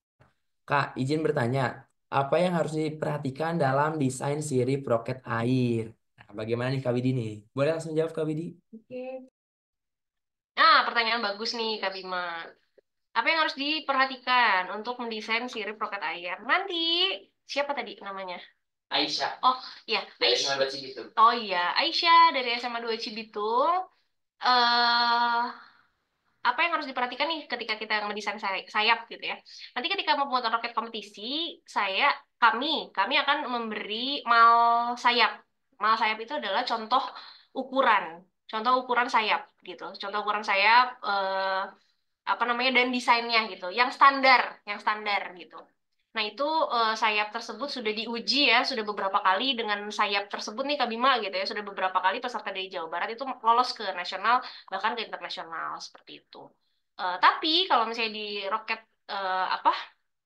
Kak, izin bertanya, apa yang harus diperhatikan dalam desain sirip roket air? Nah, bagaimana nih Kak Widi nih? Boleh langsung jawab Kak Widi?
Nah, pertanyaan bagus nih, Kak Bima. Apa yang harus diperhatikan untuk mendesain sirip roket air? Nanti, siapa tadi namanya?
Aisyah.
Oh, iya,
Dari
Aisyah.
SMA Cibitung.
Oh iya, Aisyah dari SMA 2 Cibitung. eh Apa yang harus diperhatikan nih ketika kita mendesain sayap gitu ya. Nanti ketika membuat roket kompetisi, kami akan memberi mal sayap. Mal sayap itu adalah ukuran, contoh ukuran sayap gitu. Contoh ukuran sayap apa namanya dan desainnya gitu, yang standar gitu. Nah itu sayap tersebut sudah diuji ya, sudah beberapa kali dengan sayap tersebut nih Kak Bima gitu ya, sudah beberapa kali peserta dari Jawa Barat itu lolos ke nasional bahkan ke internasional seperti itu. Tapi kalau misalnya di roket apa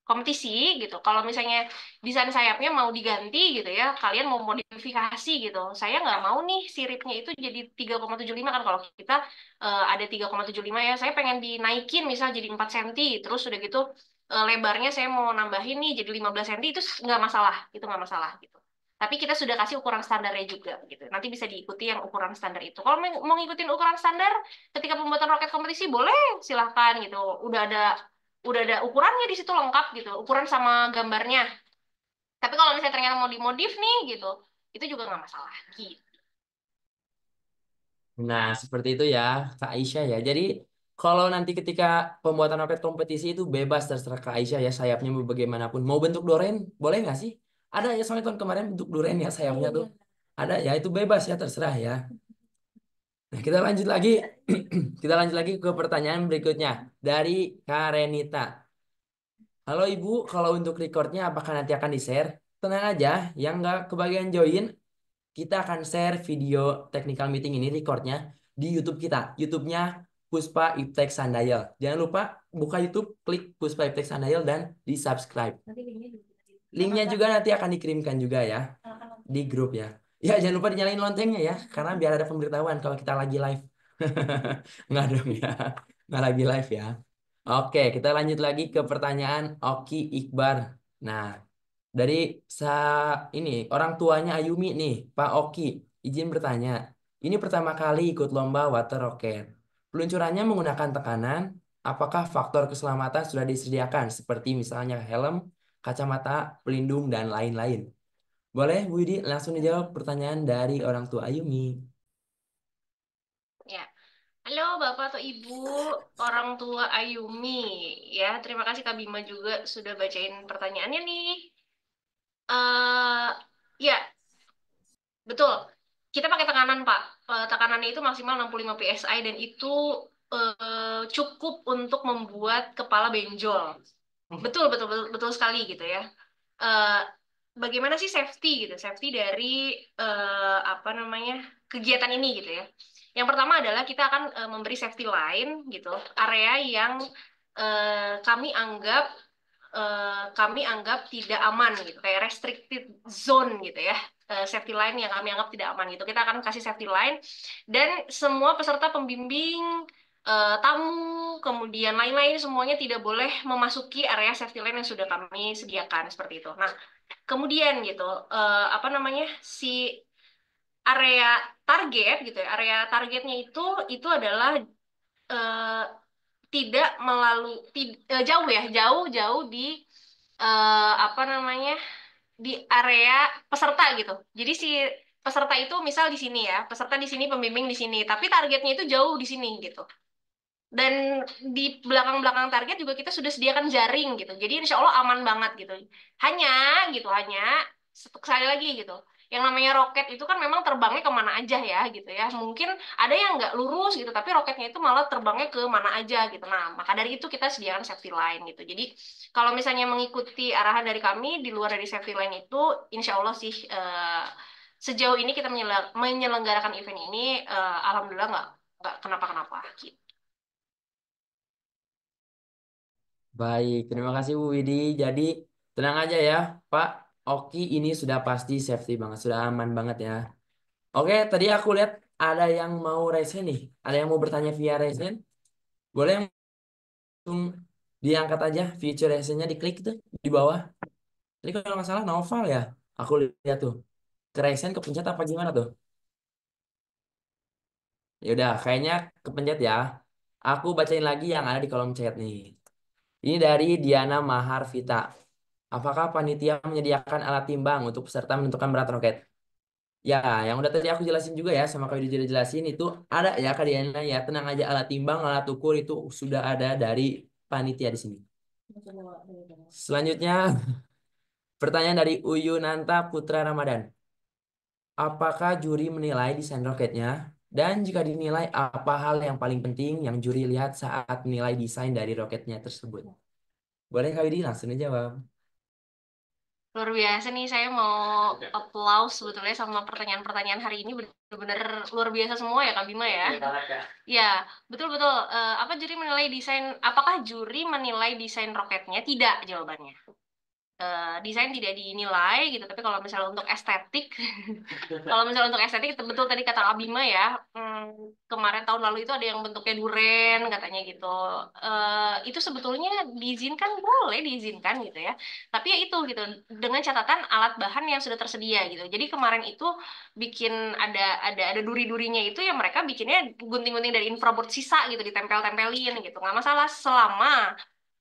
kompetisi gitu. Kalau misalnya desain sayapnya mau diganti gitu ya, kalian mau modifikasi gitu. Saya nggak mau nih siripnya itu jadi 3,75 kan kalau kita ada 3,75 ya. Saya pengen dinaikin misal jadi 4 cm, terus udah gitu lebarnya saya mau nambahin nih jadi 15 cm itu nggak masalah, itu nggak masalah gitu. Tapi kita sudah kasih ukuran standarnya juga gitu. Nanti bisa diikuti yang ukuran standar itu. Kalau mau ngikutin ukuran standar ketika pembuatan roket kompetisi boleh silahkan gitu. Udah ada ukurannya di situ lengkap gitu, ukuran sama gambarnya. Tapi kalau misalnya ternyata mau dimodif nih gitu, itu juga nggak masalah gitu.
Nah, seperti itu ya, Kak Aisyah ya. Jadi, kalau nanti ketika pembuatan roket kompetisi itu bebas terserah Kak Aisyah ya, sayapnya mau bagaimanapun. Mau bentuk duren, boleh nggak sih? Ada ya, soalnya tahun kemarin bentuk duren ya sayapnya tuh. Ada ya, itu bebas ya, terserah ya. Nah, kita lanjut lagi. Kita lanjut lagi ke pertanyaan berikutnya. Dari Karenita. Halo Ibu, kalau untuk recordnya apakah nanti akan di-share? Tenang aja, yang nggak kebagian join, kita akan share video technical meeting ini recordnya di YouTube kita. YouTube-nya Puspa Iptek Sandail. Jangan lupa buka YouTube, klik Puspa Iptek Sandail dan di subscribe. Linknya juga nanti akan dikirimkan juga ya di grup ya. Ya jangan lupa dinyalain loncengnya ya, karena biar ada pemberitahuan kalau kita lagi live. Nggak dong ya, nggak lagi live ya. Oke, kita lanjut lagi ke pertanyaan Oki Iqbar. Nah, dari sa ini orang tuanya Ayumi nih, Pak Oki, izin bertanya. Ini pertama kali ikut lomba water rocket. Peluncurannya menggunakan tekanan. Apakah faktor keselamatan sudah disediakan seperti misalnya helm, kacamata, pelindung dan lain-lain? Boleh Bu Widi langsung dijawab pertanyaan dari orang tua Ayumi.
Ya. Halo Bapak atau Ibu, orang tua Ayumi. Ya, terima kasih Kak Bima juga sudah bacain pertanyaannya nih. Ya, betul. Kita pakai tekanan, Pak. Tekanannya itu maksimal 65 psi dan itu cukup untuk membuat kepala benjol. Betul, betul, betul, betul sekali gitu ya. Eh, Bagaimana sih safety gitu? Safety dari apa namanya kegiatan ini gitu ya. Yang pertama adalah kita akan memberi safety line gitu, area yang kami anggap tidak aman gitu, kayak restricted zone gitu ya. Safety line yang kami anggap tidak aman gitu. Kita akan kasih safety line dan semua peserta pembimbing, tamu, kemudian lain-lain semuanya tidak boleh memasuki area safety line yang sudah kami sediakan seperti itu. Nah, kemudian gitu, apa namanya si area target gitu ya, area targetnya itu adalah eh, tidak melalui jauh ya, jauh-jauh di apa namanya di area peserta gitu. Jadi si peserta itu misal di sini ya, peserta di sini, pembimbing di sini, tapi targetnya itu jauh di sini gitu. Dan di belakang-belakang target juga kita sudah sediakan jaring gitu. Jadi insya Allah aman banget gitu. Hanya hanya sekali lagi gitu. Yang namanya roket itu kan memang terbangnya kemana aja ya gitu ya. Mungkin ada yang nggak lurus gitu, tapi roketnya itu malah terbangnya ke mana aja gitu. Nah, maka dari itu kita sediakan safety line gitu. Jadi kalau misalnya mengikuti arahan dari kami di luar dari safety line itu, insya Allah sih sejauh ini kita menyelenggarakan event ini, alhamdulillah nggak kenapa-kenapa gitu.
Baik, terima kasih Bu Widi. Jadi tenang aja ya, Pak Oki ini sudah pasti safety banget, sudah aman banget ya. Oke, tadi aku lihat ada yang mau raise hand nih. Ada yang mau bertanya via raise hand? Boleh langsung Diangkat aja feature essay-nya, diklik tuh di bawah. Ini kalau nggak salah novel ya. Aku lihat tuh. Keren kepencet apa gimana tuh? Ya udah, kayaknya kepencet ya. Aku bacain lagi yang ada di kolom chat nih. Ini dari Diana Maharvita. Apakah panitia menyediakan alat timbang untuk peserta menentukan berat roket? Ya, yang udah tadi aku jelasin juga ya, sama Kak Widi juga jelasin itu ada ya Kak Diana ya. Tenang aja, alat timbang, alat ukur itu sudah ada dari panitia di sini. Selanjutnya, pertanyaan dari Uyunanta Putra Ramadan. Apakah juri menilai desain roketnya? Dan jika dinilai, apa hal yang paling penting yang juri lihat saat menilai desain dari roketnya tersebut? Boleh Kak Widi langsung aja jawab.
Luar biasa nih, saya mau applause sebetulnya sama pertanyaan-pertanyaan hari ini benar-benar luar biasa semua ya Kak Bima ya. Ya, betul-betul. Apa juri menilai desain? Apakah juri menilai desain roketnya? Tidak jawabannya. Desain tidak dinilai gitu, tapi kalau misalnya untuk estetik kalau misalnya untuk estetik itu betul tadi kata Abima ya. Kemarin tahun lalu itu ada yang bentuknya duren katanya gitu. Itu sebetulnya diizinkan, boleh diizinkan gitu ya, tapi ya itu gitu, dengan catatan alat bahan yang sudah tersedia gitu. Jadi kemarin itu bikin ada duri-durinya, itu ya mereka bikinnya gunting-gunting dari infraboard sisa gitu, ditempel-tempelin gitu, nggak masalah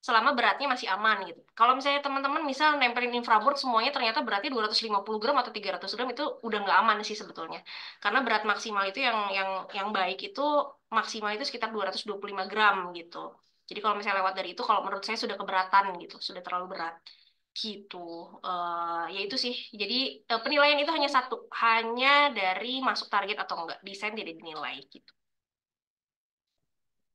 selama beratnya masih aman gitu. Kalau misalnya teman-teman misal nempelin infraboard semuanya ternyata beratnya 250 gram atau 300 gram, itu udah nggak aman sih sebetulnya. Karena berat maksimal itu yang baik itu maksimal itu sekitar 225 gram gitu. Jadi kalau misalnya lewat dari itu, kalau menurut saya sudah keberatan gitu, sudah terlalu berat gitu. Ya itu sih. Jadi penilaian itu hanya satu, hanya dari masuk target atau enggak. Desain tidak dinilai gitu.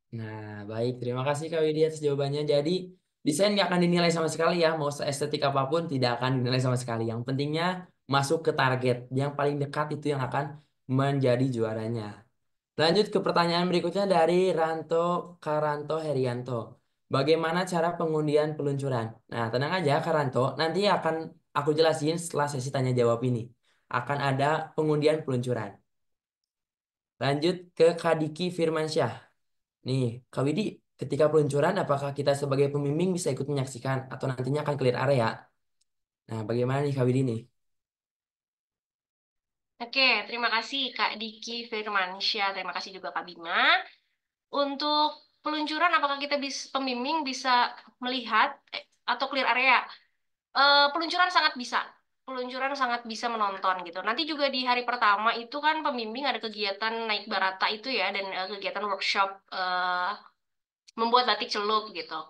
Nah, baik. Terima kasih Kak Widya atas jawabannya. Jadi, desain nggak akan dinilai sama sekali ya. Mau seestetik apapun tidak akan dinilai sama sekali. Yang pentingnya masuk ke target. Yang paling dekat itu yang akan menjadi juaranya. Lanjut ke pertanyaan berikutnya dari Ranto Karanto Herianto. Bagaimana cara pengundian peluncuran? Nah, tenang aja Karanto. Nanti akan aku jelasin setelah sesi tanya jawab ini. Akan ada pengundian peluncuran. Lanjut ke Kadiki Firmansyah. Nih, Kak Widi, ketika peluncuran, apakah kita sebagai pembimbing bisa ikut menyaksikan atau nantinya akan clear area? Nah, bagaimana nih Kak Widi nih?
Oke, terima kasih Kak Diki Firmansyah. Terima kasih juga Kak Bima. Untuk peluncuran, apakah kita pembimbing bisa melihat atau clear area? Peluncuran sangat bisa. Peluncuran sangat bisa menonton gitu. Nanti juga di hari pertama itu kan pembimbing ada kegiatan naik barata itu ya, dan kegiatan workshop membuat batik celup gitu.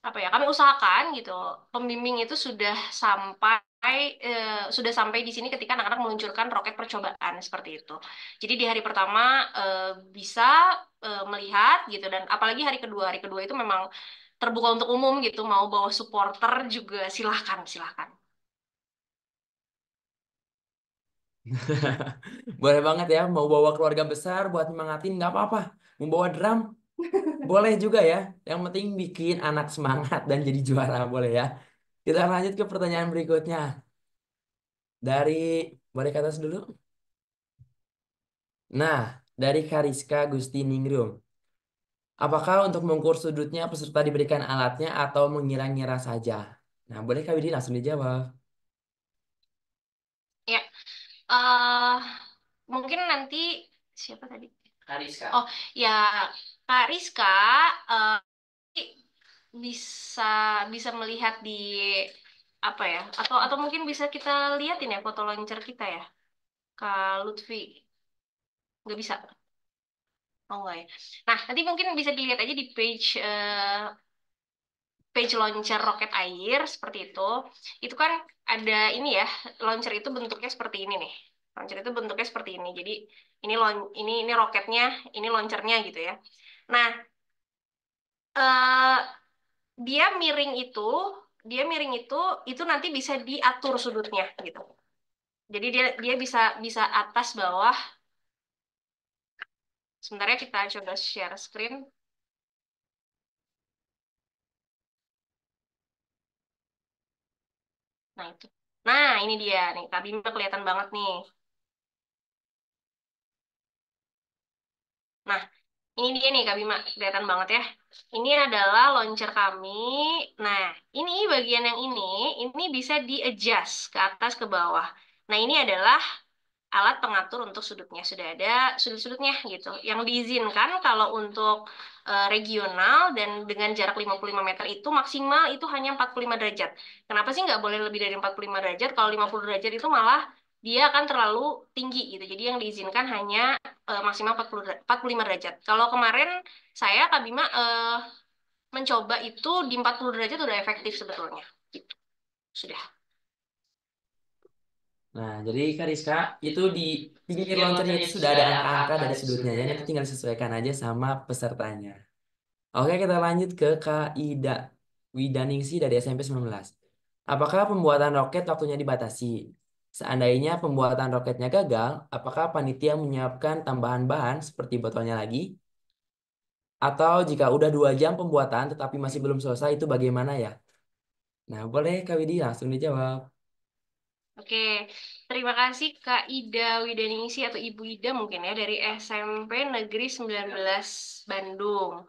Eh, kami usahakan gitu, pembimbing itu sudah sampai di sini ketika anak-anak meluncurkan roket percobaan seperti itu. Jadi di hari pertama bisa melihat gitu, dan apalagi hari kedua itu memang terbuka untuk umum gitu, mau bawa supporter juga silahkan silahkan.
Boleh banget ya, mau bawa keluarga besar buat nyemangatin, nggak apa-apa. Mau bawa drum, boleh juga ya. Yang penting bikin anak semangat dan jadi juara, boleh ya. Kita lanjut ke pertanyaan berikutnya. Dari, boleh ke atas dulu? Nah, dari Kariska Gusti Ningrum. Apakah untuk mengukur sudutnya peserta diberikan alatnya atau mengira-ngira saja? Nah, boleh Kak Widi langsung dijawab.
Ya, eh mungkin nanti siapa tadi?
Kariska.
Oh ya, Kak Rizka eh, bisa bisa melihat di apa ya, atau mungkin bisa kita liatin ya foto launcher kita ya, Kak Lutfi. Nggak bisa. Oh enggak ya. Nah, nanti mungkin bisa dilihat aja di page launcher roket air seperti itu. Itu kan ada ini ya, launcher itu bentuknya seperti ini nih. Launcher itu bentuknya seperti ini. Jadi ini roketnya, ini launchernya gitu ya. Nah, eh, dia miring itu, dia miring itu nanti bisa diatur sudutnya gitu. Jadi dia dia bisa bisa atas bawah. Sebenarnya kita coba share screen. Nah itu. Nah ini dia nih, Kak Bima kelihatan banget nih. Nah Ini dia nih Kak Bima, kelihatan banget ya. Ini adalah launcher kami. Nah, ini bagian yang ini bisa di-adjust ke atas ke bawah. Nah, ini adalah alat pengatur untuk sudutnya. Sudah ada sudut-sudutnya gitu. Yang diizinkan kalau untuk regional dan dengan jarak 55 meter itu maksimal itu hanya 45 derajat. Kenapa sih nggak boleh lebih dari 45 derajat? Kalau 50 derajat itu malah dia akan terlalu tinggi gitu. Jadi yang diizinkan hanya maksimal 45 derajat. Kalau kemarin saya Kak Bima mencoba itu di 40 derajat udah efektif sebetulnya. Gitu. Sudah.
Nah, jadi Kak Rizka, itu di pinggir launchernya itu sudah ada angka-angka dari sudutnya ya. Nanti tinggal disesuaikan aja sama pesertanya. Oke, kita lanjut ke Kak Ida Widaningsi dari SMP 19. Apakah pembuatan roket waktunya dibatasi? Seandainya pembuatan roketnya gagal, apakah panitia menyiapkan tambahan bahan seperti botolnya lagi? Atau jika udah 2 jam pembuatan tetapi masih belum selesai, itu bagaimana ya? Nah, boleh Kak Widi langsung dijawab.
Oke, terima kasih Kak Ida Widaningsi atau Ibu Ida mungkin ya dari SMP Negeri 19 Bandung.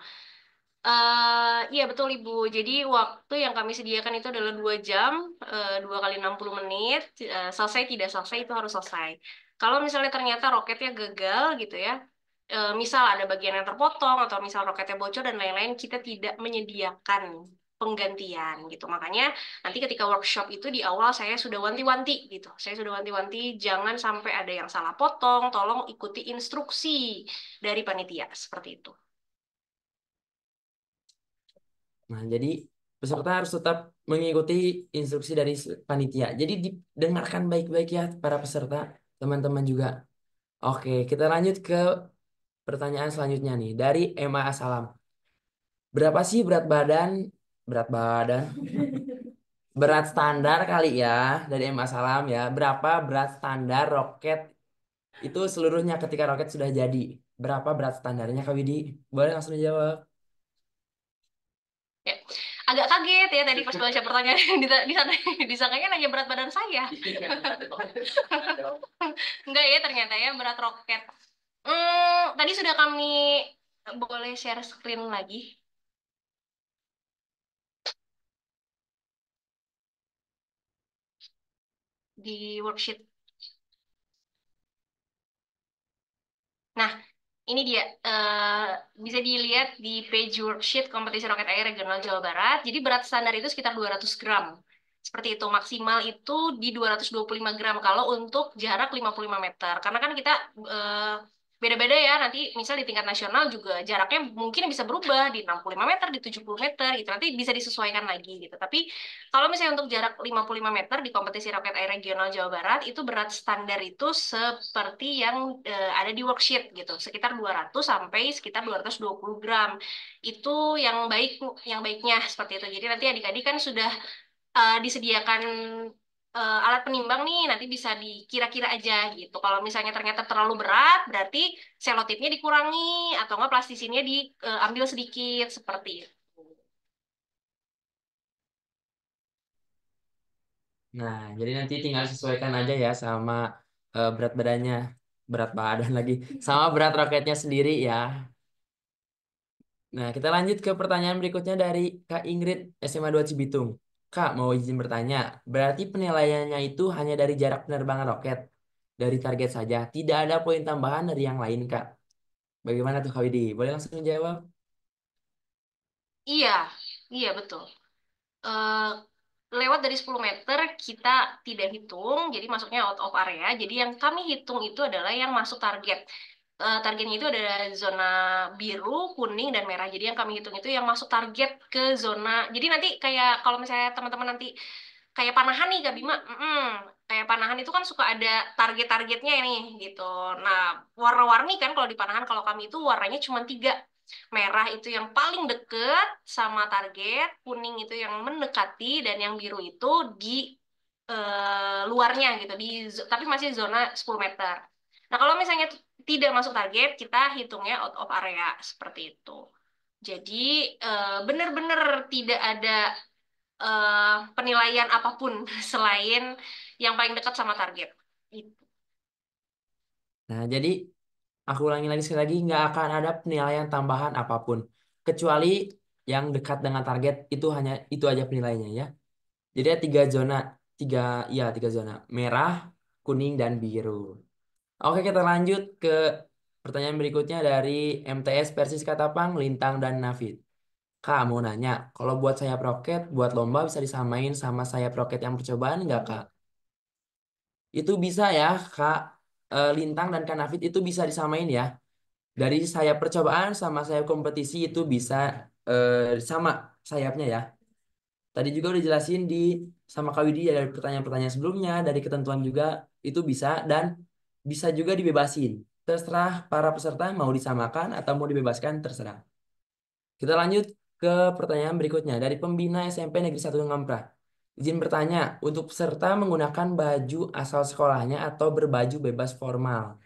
Iya betul Ibu. Jadi waktu yang kami sediakan itu adalah 2 jam, 2 kali 60 menit. Selesai tidak selesai itu harus selesai. Kalau misalnya ternyata roketnya gagal gitu ya, misal ada bagian yang terpotong atau misal roketnya bocor dan lain-lain, kita tidak menyediakan penggantian gitu. Makanya nanti ketika workshop itu di awal saya sudah wanti-wanti gitu. Saya sudah wanti-wanti jangan sampai ada yang salah potong, tolong ikuti instruksi dari panitia seperti itu.
Nah, jadi peserta harus tetap mengikuti instruksi dari panitia. Jadi didengarkan baik-baik ya para peserta, teman-teman juga. Oke, kita lanjut ke pertanyaan selanjutnya nih dari Emma Asalam. Berapa sih berat badan, berat standar kali ya dari Emma Asalam ya. Berapa berat standar roket itu seluruhnya ketika roket sudah jadi? Berapa berat standarnya Kak Widi? Boleh langsung dijawab.
Ya. Agak kaget ya tadi pas baca pertanyaan disangkanya nanya berat badan saya. Enggak ya ternyata ya berat roket. Tadi sudah kami boleh share screen lagi di worksheet. Nah, ini dia. Bisa dilihat di page worksheet kompetisi roket air regional Jawa Barat. Jadi berat standar itu sekitar 200 gram. Seperti itu, maksimal itu di 225 gram kalau untuk jarak 55 meter. Karena kan kita beda-beda ya, nanti misal di tingkat nasional juga jaraknya mungkin bisa berubah di 65 meter, di 70 meter gitu. Nanti bisa disesuaikan lagi gitu. Tapi kalau misalnya untuk jarak 55 meter di kompetisi roket air regional Jawa Barat, itu berat standar itu seperti yang ada di worksheet gitu, sekitar 200 sampai sekitar 220 gram. Itu yang baiknya seperti itu. Jadi nanti adik-adik kan sudah disediakan alat penimbang nih, nanti bisa dikira-kira aja gitu. Kalau misalnya ternyata terlalu berat, berarti selotipnya dikurangi atau enggak plastisinnya diambil sedikit seperti itu.
Nah, jadi nanti tinggal sesuaikan aja ya sama berat badannya, berat badan lagi, sama berat roketnya sendiri ya. Nah, kita lanjut ke pertanyaan berikutnya dari Kak Ingrid SMA 2 Cibitung. Kak, mau izin bertanya, berarti penilaiannya itu hanya dari jarak penerbangan roket, dari target saja, tidak ada poin tambahan dari yang lain, Kak. Bagaimana tuh Kak Widi? Boleh langsung jawab?
Iya, iya betul. Eh, Lewat dari 10 meter kita tidak hitung, jadi masuknya out of area. Jadi yang kami hitung itu adalah yang masuk target. Targetnya itu ada zona biru, kuning, dan merah. Jadi yang kami hitung itu yang masuk target ke zona. Jadi nanti kayak kalau misalnya teman-teman nanti kayak panahan nih Kak Bima, kayak panahan itu kan suka ada target-targetnya nih gitu. Nah, warna-warni kan kalau di panahan kalau kami itu warnanya cuma 3. Merah itu yang paling deket sama target, kuning itu yang mendekati, dan yang biru itu di luarnya gitu, tapi masih zona 10 meter. Nah, kalau misalnya tidak masuk target, kita hitungnya out of area seperti itu. Jadi benar-benar tidak ada penilaian apapun selain yang paling dekat sama target. Itu.
Nah, jadi Aku ulangi lagi sekali lagi, nggak akan ada penilaian tambahan apapun. Kecuali yang dekat dengan target itu hanya itu aja penilaiannya ya. Jadi ada tiga zona, tiga ya tiga zona, merah, kuning dan biru. Oke kita lanjut ke pertanyaan berikutnya dari MTS Persis Katapang, Lintang dan Nafid. Kak mau nanya, kalau buat sayap roket, buat lomba bisa disamain sama sayap roket yang percobaan nggak Kak? Itu bisa ya Kak. Lintang dan Kak Nafid itu bisa disamain ya. Dari sayap percobaan sama sayap kompetisi itu bisa sama sayapnya ya. Tadi juga udah jelasin di sama Kak Widi ya, dari pertanyaan-pertanyaan sebelumnya, dari ketentuan juga itu bisa dan bisa juga dibebasin. Terserah para peserta mau disamakan atau mau dibebaskan terserah. Kita lanjut ke pertanyaan berikutnya dari pembina SMP Negeri 1 Ngamprah. Izin bertanya, untuk peserta menggunakan baju asal sekolahnya atau berbaju bebas formal.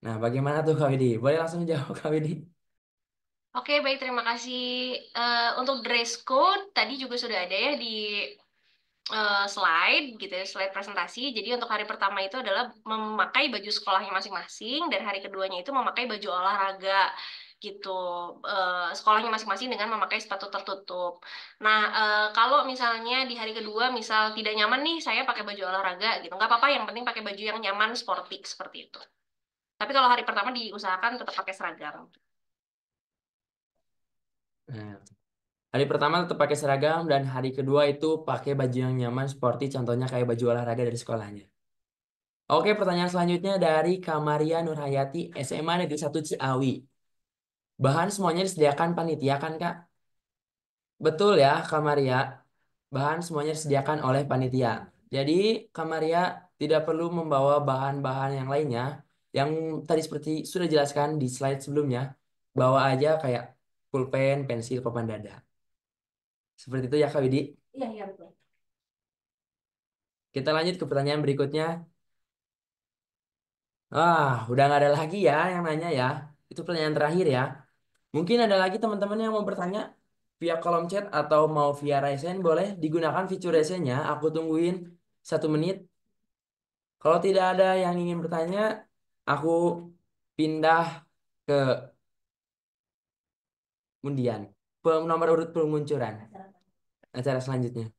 Nah, bagaimana tuh Kak Widi? Boleh langsung jawab Kak Widi?
Oke, baik, terima kasih. Untuk dress code tadi juga sudah ada ya di slide gitu ya, slide presentasi. Jadi untuk hari pertama itu adalah memakai baju sekolahnya masing-masing dan hari keduanya itu memakai baju olahraga gitu. Sekolahnya masing-masing dengan memakai sepatu tertutup. Nah, kalau misalnya di hari kedua misal tidak nyaman nih saya pakai baju olahraga gitu, nggak apa-apa, yang penting pakai baju yang nyaman, sporty seperti itu. Tapi kalau hari pertama diusahakan tetap pakai seragam.
Nah, hari pertama tetap pakai seragam dan hari kedua itu pakai baju yang nyaman seperti contohnya kayak baju olahraga dari sekolahnya. Oke, pertanyaan selanjutnya dari Kamaria Nurhayati, SMA Negeri 1 Ciawi. Bahan semuanya disediakan panitia kan, Kak? Betul ya, Kamaria. Bahan semuanya disediakan oleh panitia. Jadi, Kamaria tidak perlu membawa bahan-bahan yang lainnya. Yang tadi seperti sudah jelaskan di slide sebelumnya. Bawa aja kayak pulpen, pensil, papan dada. Seperti itu ya, Kak Widi.
Iya, iya betul.
Kita lanjut ke pertanyaan berikutnya. Udah nggak ada lagi ya yang nanya ya. Itu pertanyaan terakhir ya. Mungkin ada lagi teman-teman yang mau bertanya via kolom chat atau mau via Raisen, boleh digunakan fitur Raisennya. Aku tungguin 1 menit. Kalau tidak ada yang ingin bertanya, aku pindah ke undian. Nomor urut peluncuran acara selanjutnya.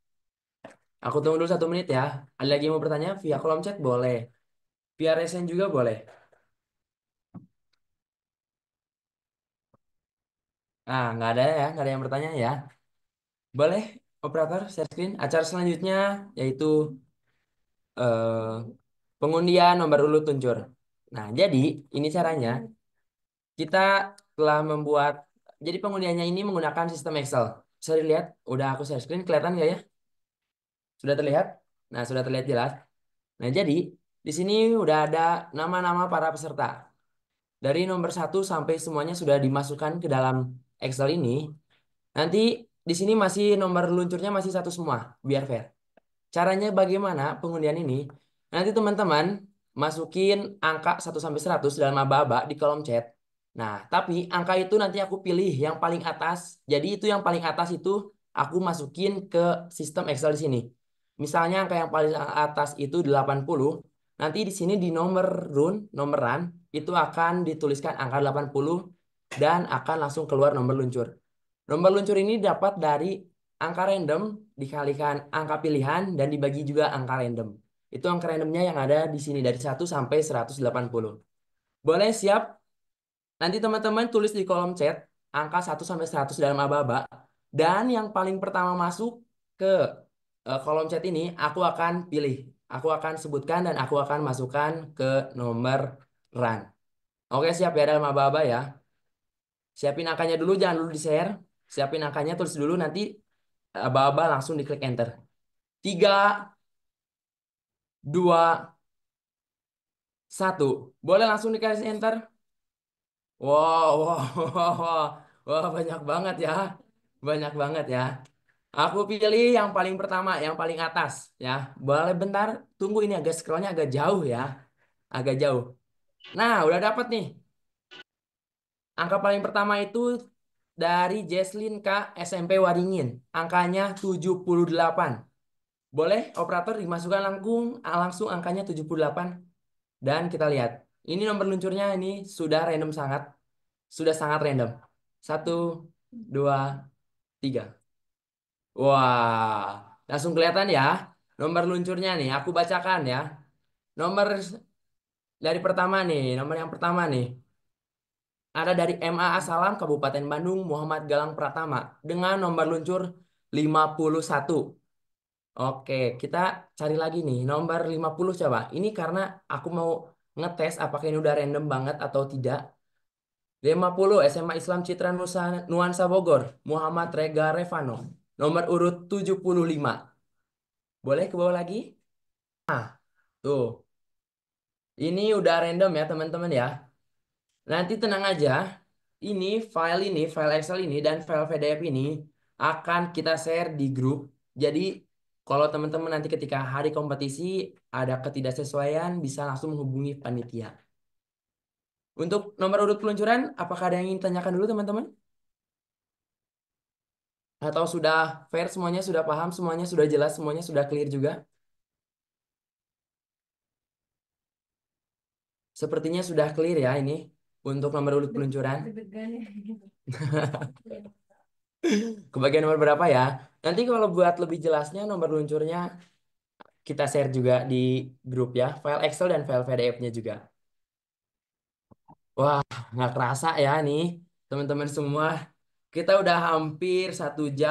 Aku tunggu dulu 1 menit ya. Ada lagi yang mau bertanya via kolom chat boleh. Via Raisen juga boleh. Nggak ada ya, nggak ada yang bertanya ya. Boleh, operator share screen. Acara selanjutnya yaitu eh, pengundian nomor urut luncur. Nah, jadi ini caranya. Kita telah membuat, jadi pengundiannya ini menggunakan sistem Excel. Bisa dilihat, udah aku share screen, kelihatan nggak ya? Sudah terlihat? Nah, sudah terlihat jelas. Nah, jadi di sini udah ada nama-nama para peserta. Dari nomor 1 sampai semuanya sudah dimasukkan ke dalam Excel ini. Nanti di sini masih nomor luncurnya masih satu semua, biar fair. Caranya bagaimana pengundian ini? Nanti teman-teman masukin angka 1 sampai 100 dalam aba-aba di kolom chat. Nah, tapi angka itu nanti aku pilih yang paling atas. Jadi itu yang paling atas itu aku masukin ke sistem Excel di sini. Misalnya angka yang paling atas itu 80. Nanti di sini di nomoran itu akan dituliskan angka 80 dan akan langsung keluar nomor luncur. Nomor luncur ini dapat dari angka random dikalikan angka pilihan dan dibagi juga angka random. Itu angka randomnya yang ada di sini dari 1 sampai 180. Boleh siap? Nanti teman-teman tulis di kolom chat angka 1 sampai 100 dalam aba-aba. Dan yang paling pertama masuk ke kolom chat ini aku akan pilih. Aku akan sebutkan dan aku akan masukkan ke nomor run. Oke siap ya dalam aba-aba ya. Siapin angkanya dulu, jangan dulu di-share. Siapin angkanya, tulis dulu, nanti aba-aba langsung diklik enter. 3, 2, 1. Boleh langsung dikasih enter? Wow, wow, wow, wow. Wah, banyak banget ya. Banyak banget ya. Aku pilih yang paling pertama, yang paling atas ya. Boleh bentar, tunggu ini agak scrollnya agak jauh ya. Agak jauh. Nah, udah dapet nih. Angka paling pertama itu dari Jesslyn K. SMP Waringin. Angkanya 78. Boleh operator dimasukkan langsung angkanya 78. Dan kita lihat. Ini nomor luncurnya ini sudah random sangat. Sudah sangat random. 1, 2, 3. Wah, langsung kelihatan ya. Nomor luncurnya nih, aku bacakan ya. Nomor dari pertama nih, nomor yang pertama nih. Ada dari MA Asalam Kabupaten Bandung Muhammad Galang Pratama dengan nomor luncur 51. Oke, kita cari lagi nih nomor 50 coba. Ini karena aku mau ngetes apakah ini udah random banget atau tidak. 50 SMA Islam Citra Nuansa Bogor Muhammad Rega Revano. Nomor urut 75. Boleh ke bawah lagi? Tuh, ini udah random ya teman-teman ya. Nanti tenang aja. Ini, file Excel ini dan file PDF ini akan kita share di grup. Jadi kalau teman-teman nanti ketika hari kompetisi ada ketidaksesuaian bisa langsung menghubungi panitia. Untuk nomor urut peluncuran, apakah ada yang ingin tanyakan dulu teman-teman? Atau sudah fair semuanya, sudah paham semuanya, sudah jelas semuanya, sudah clear juga? Sepertinya sudah clear ya ini untuk nomor urut peluncuran. Kebagian nomor berapa ya? Nanti kalau buat lebih jelasnya nomor luncurnya kita share juga di grup ya, file Excel dan file PDF-nya juga. Wah, nggak kerasa ya nih teman-teman semua. Kita udah hampir 1 jam.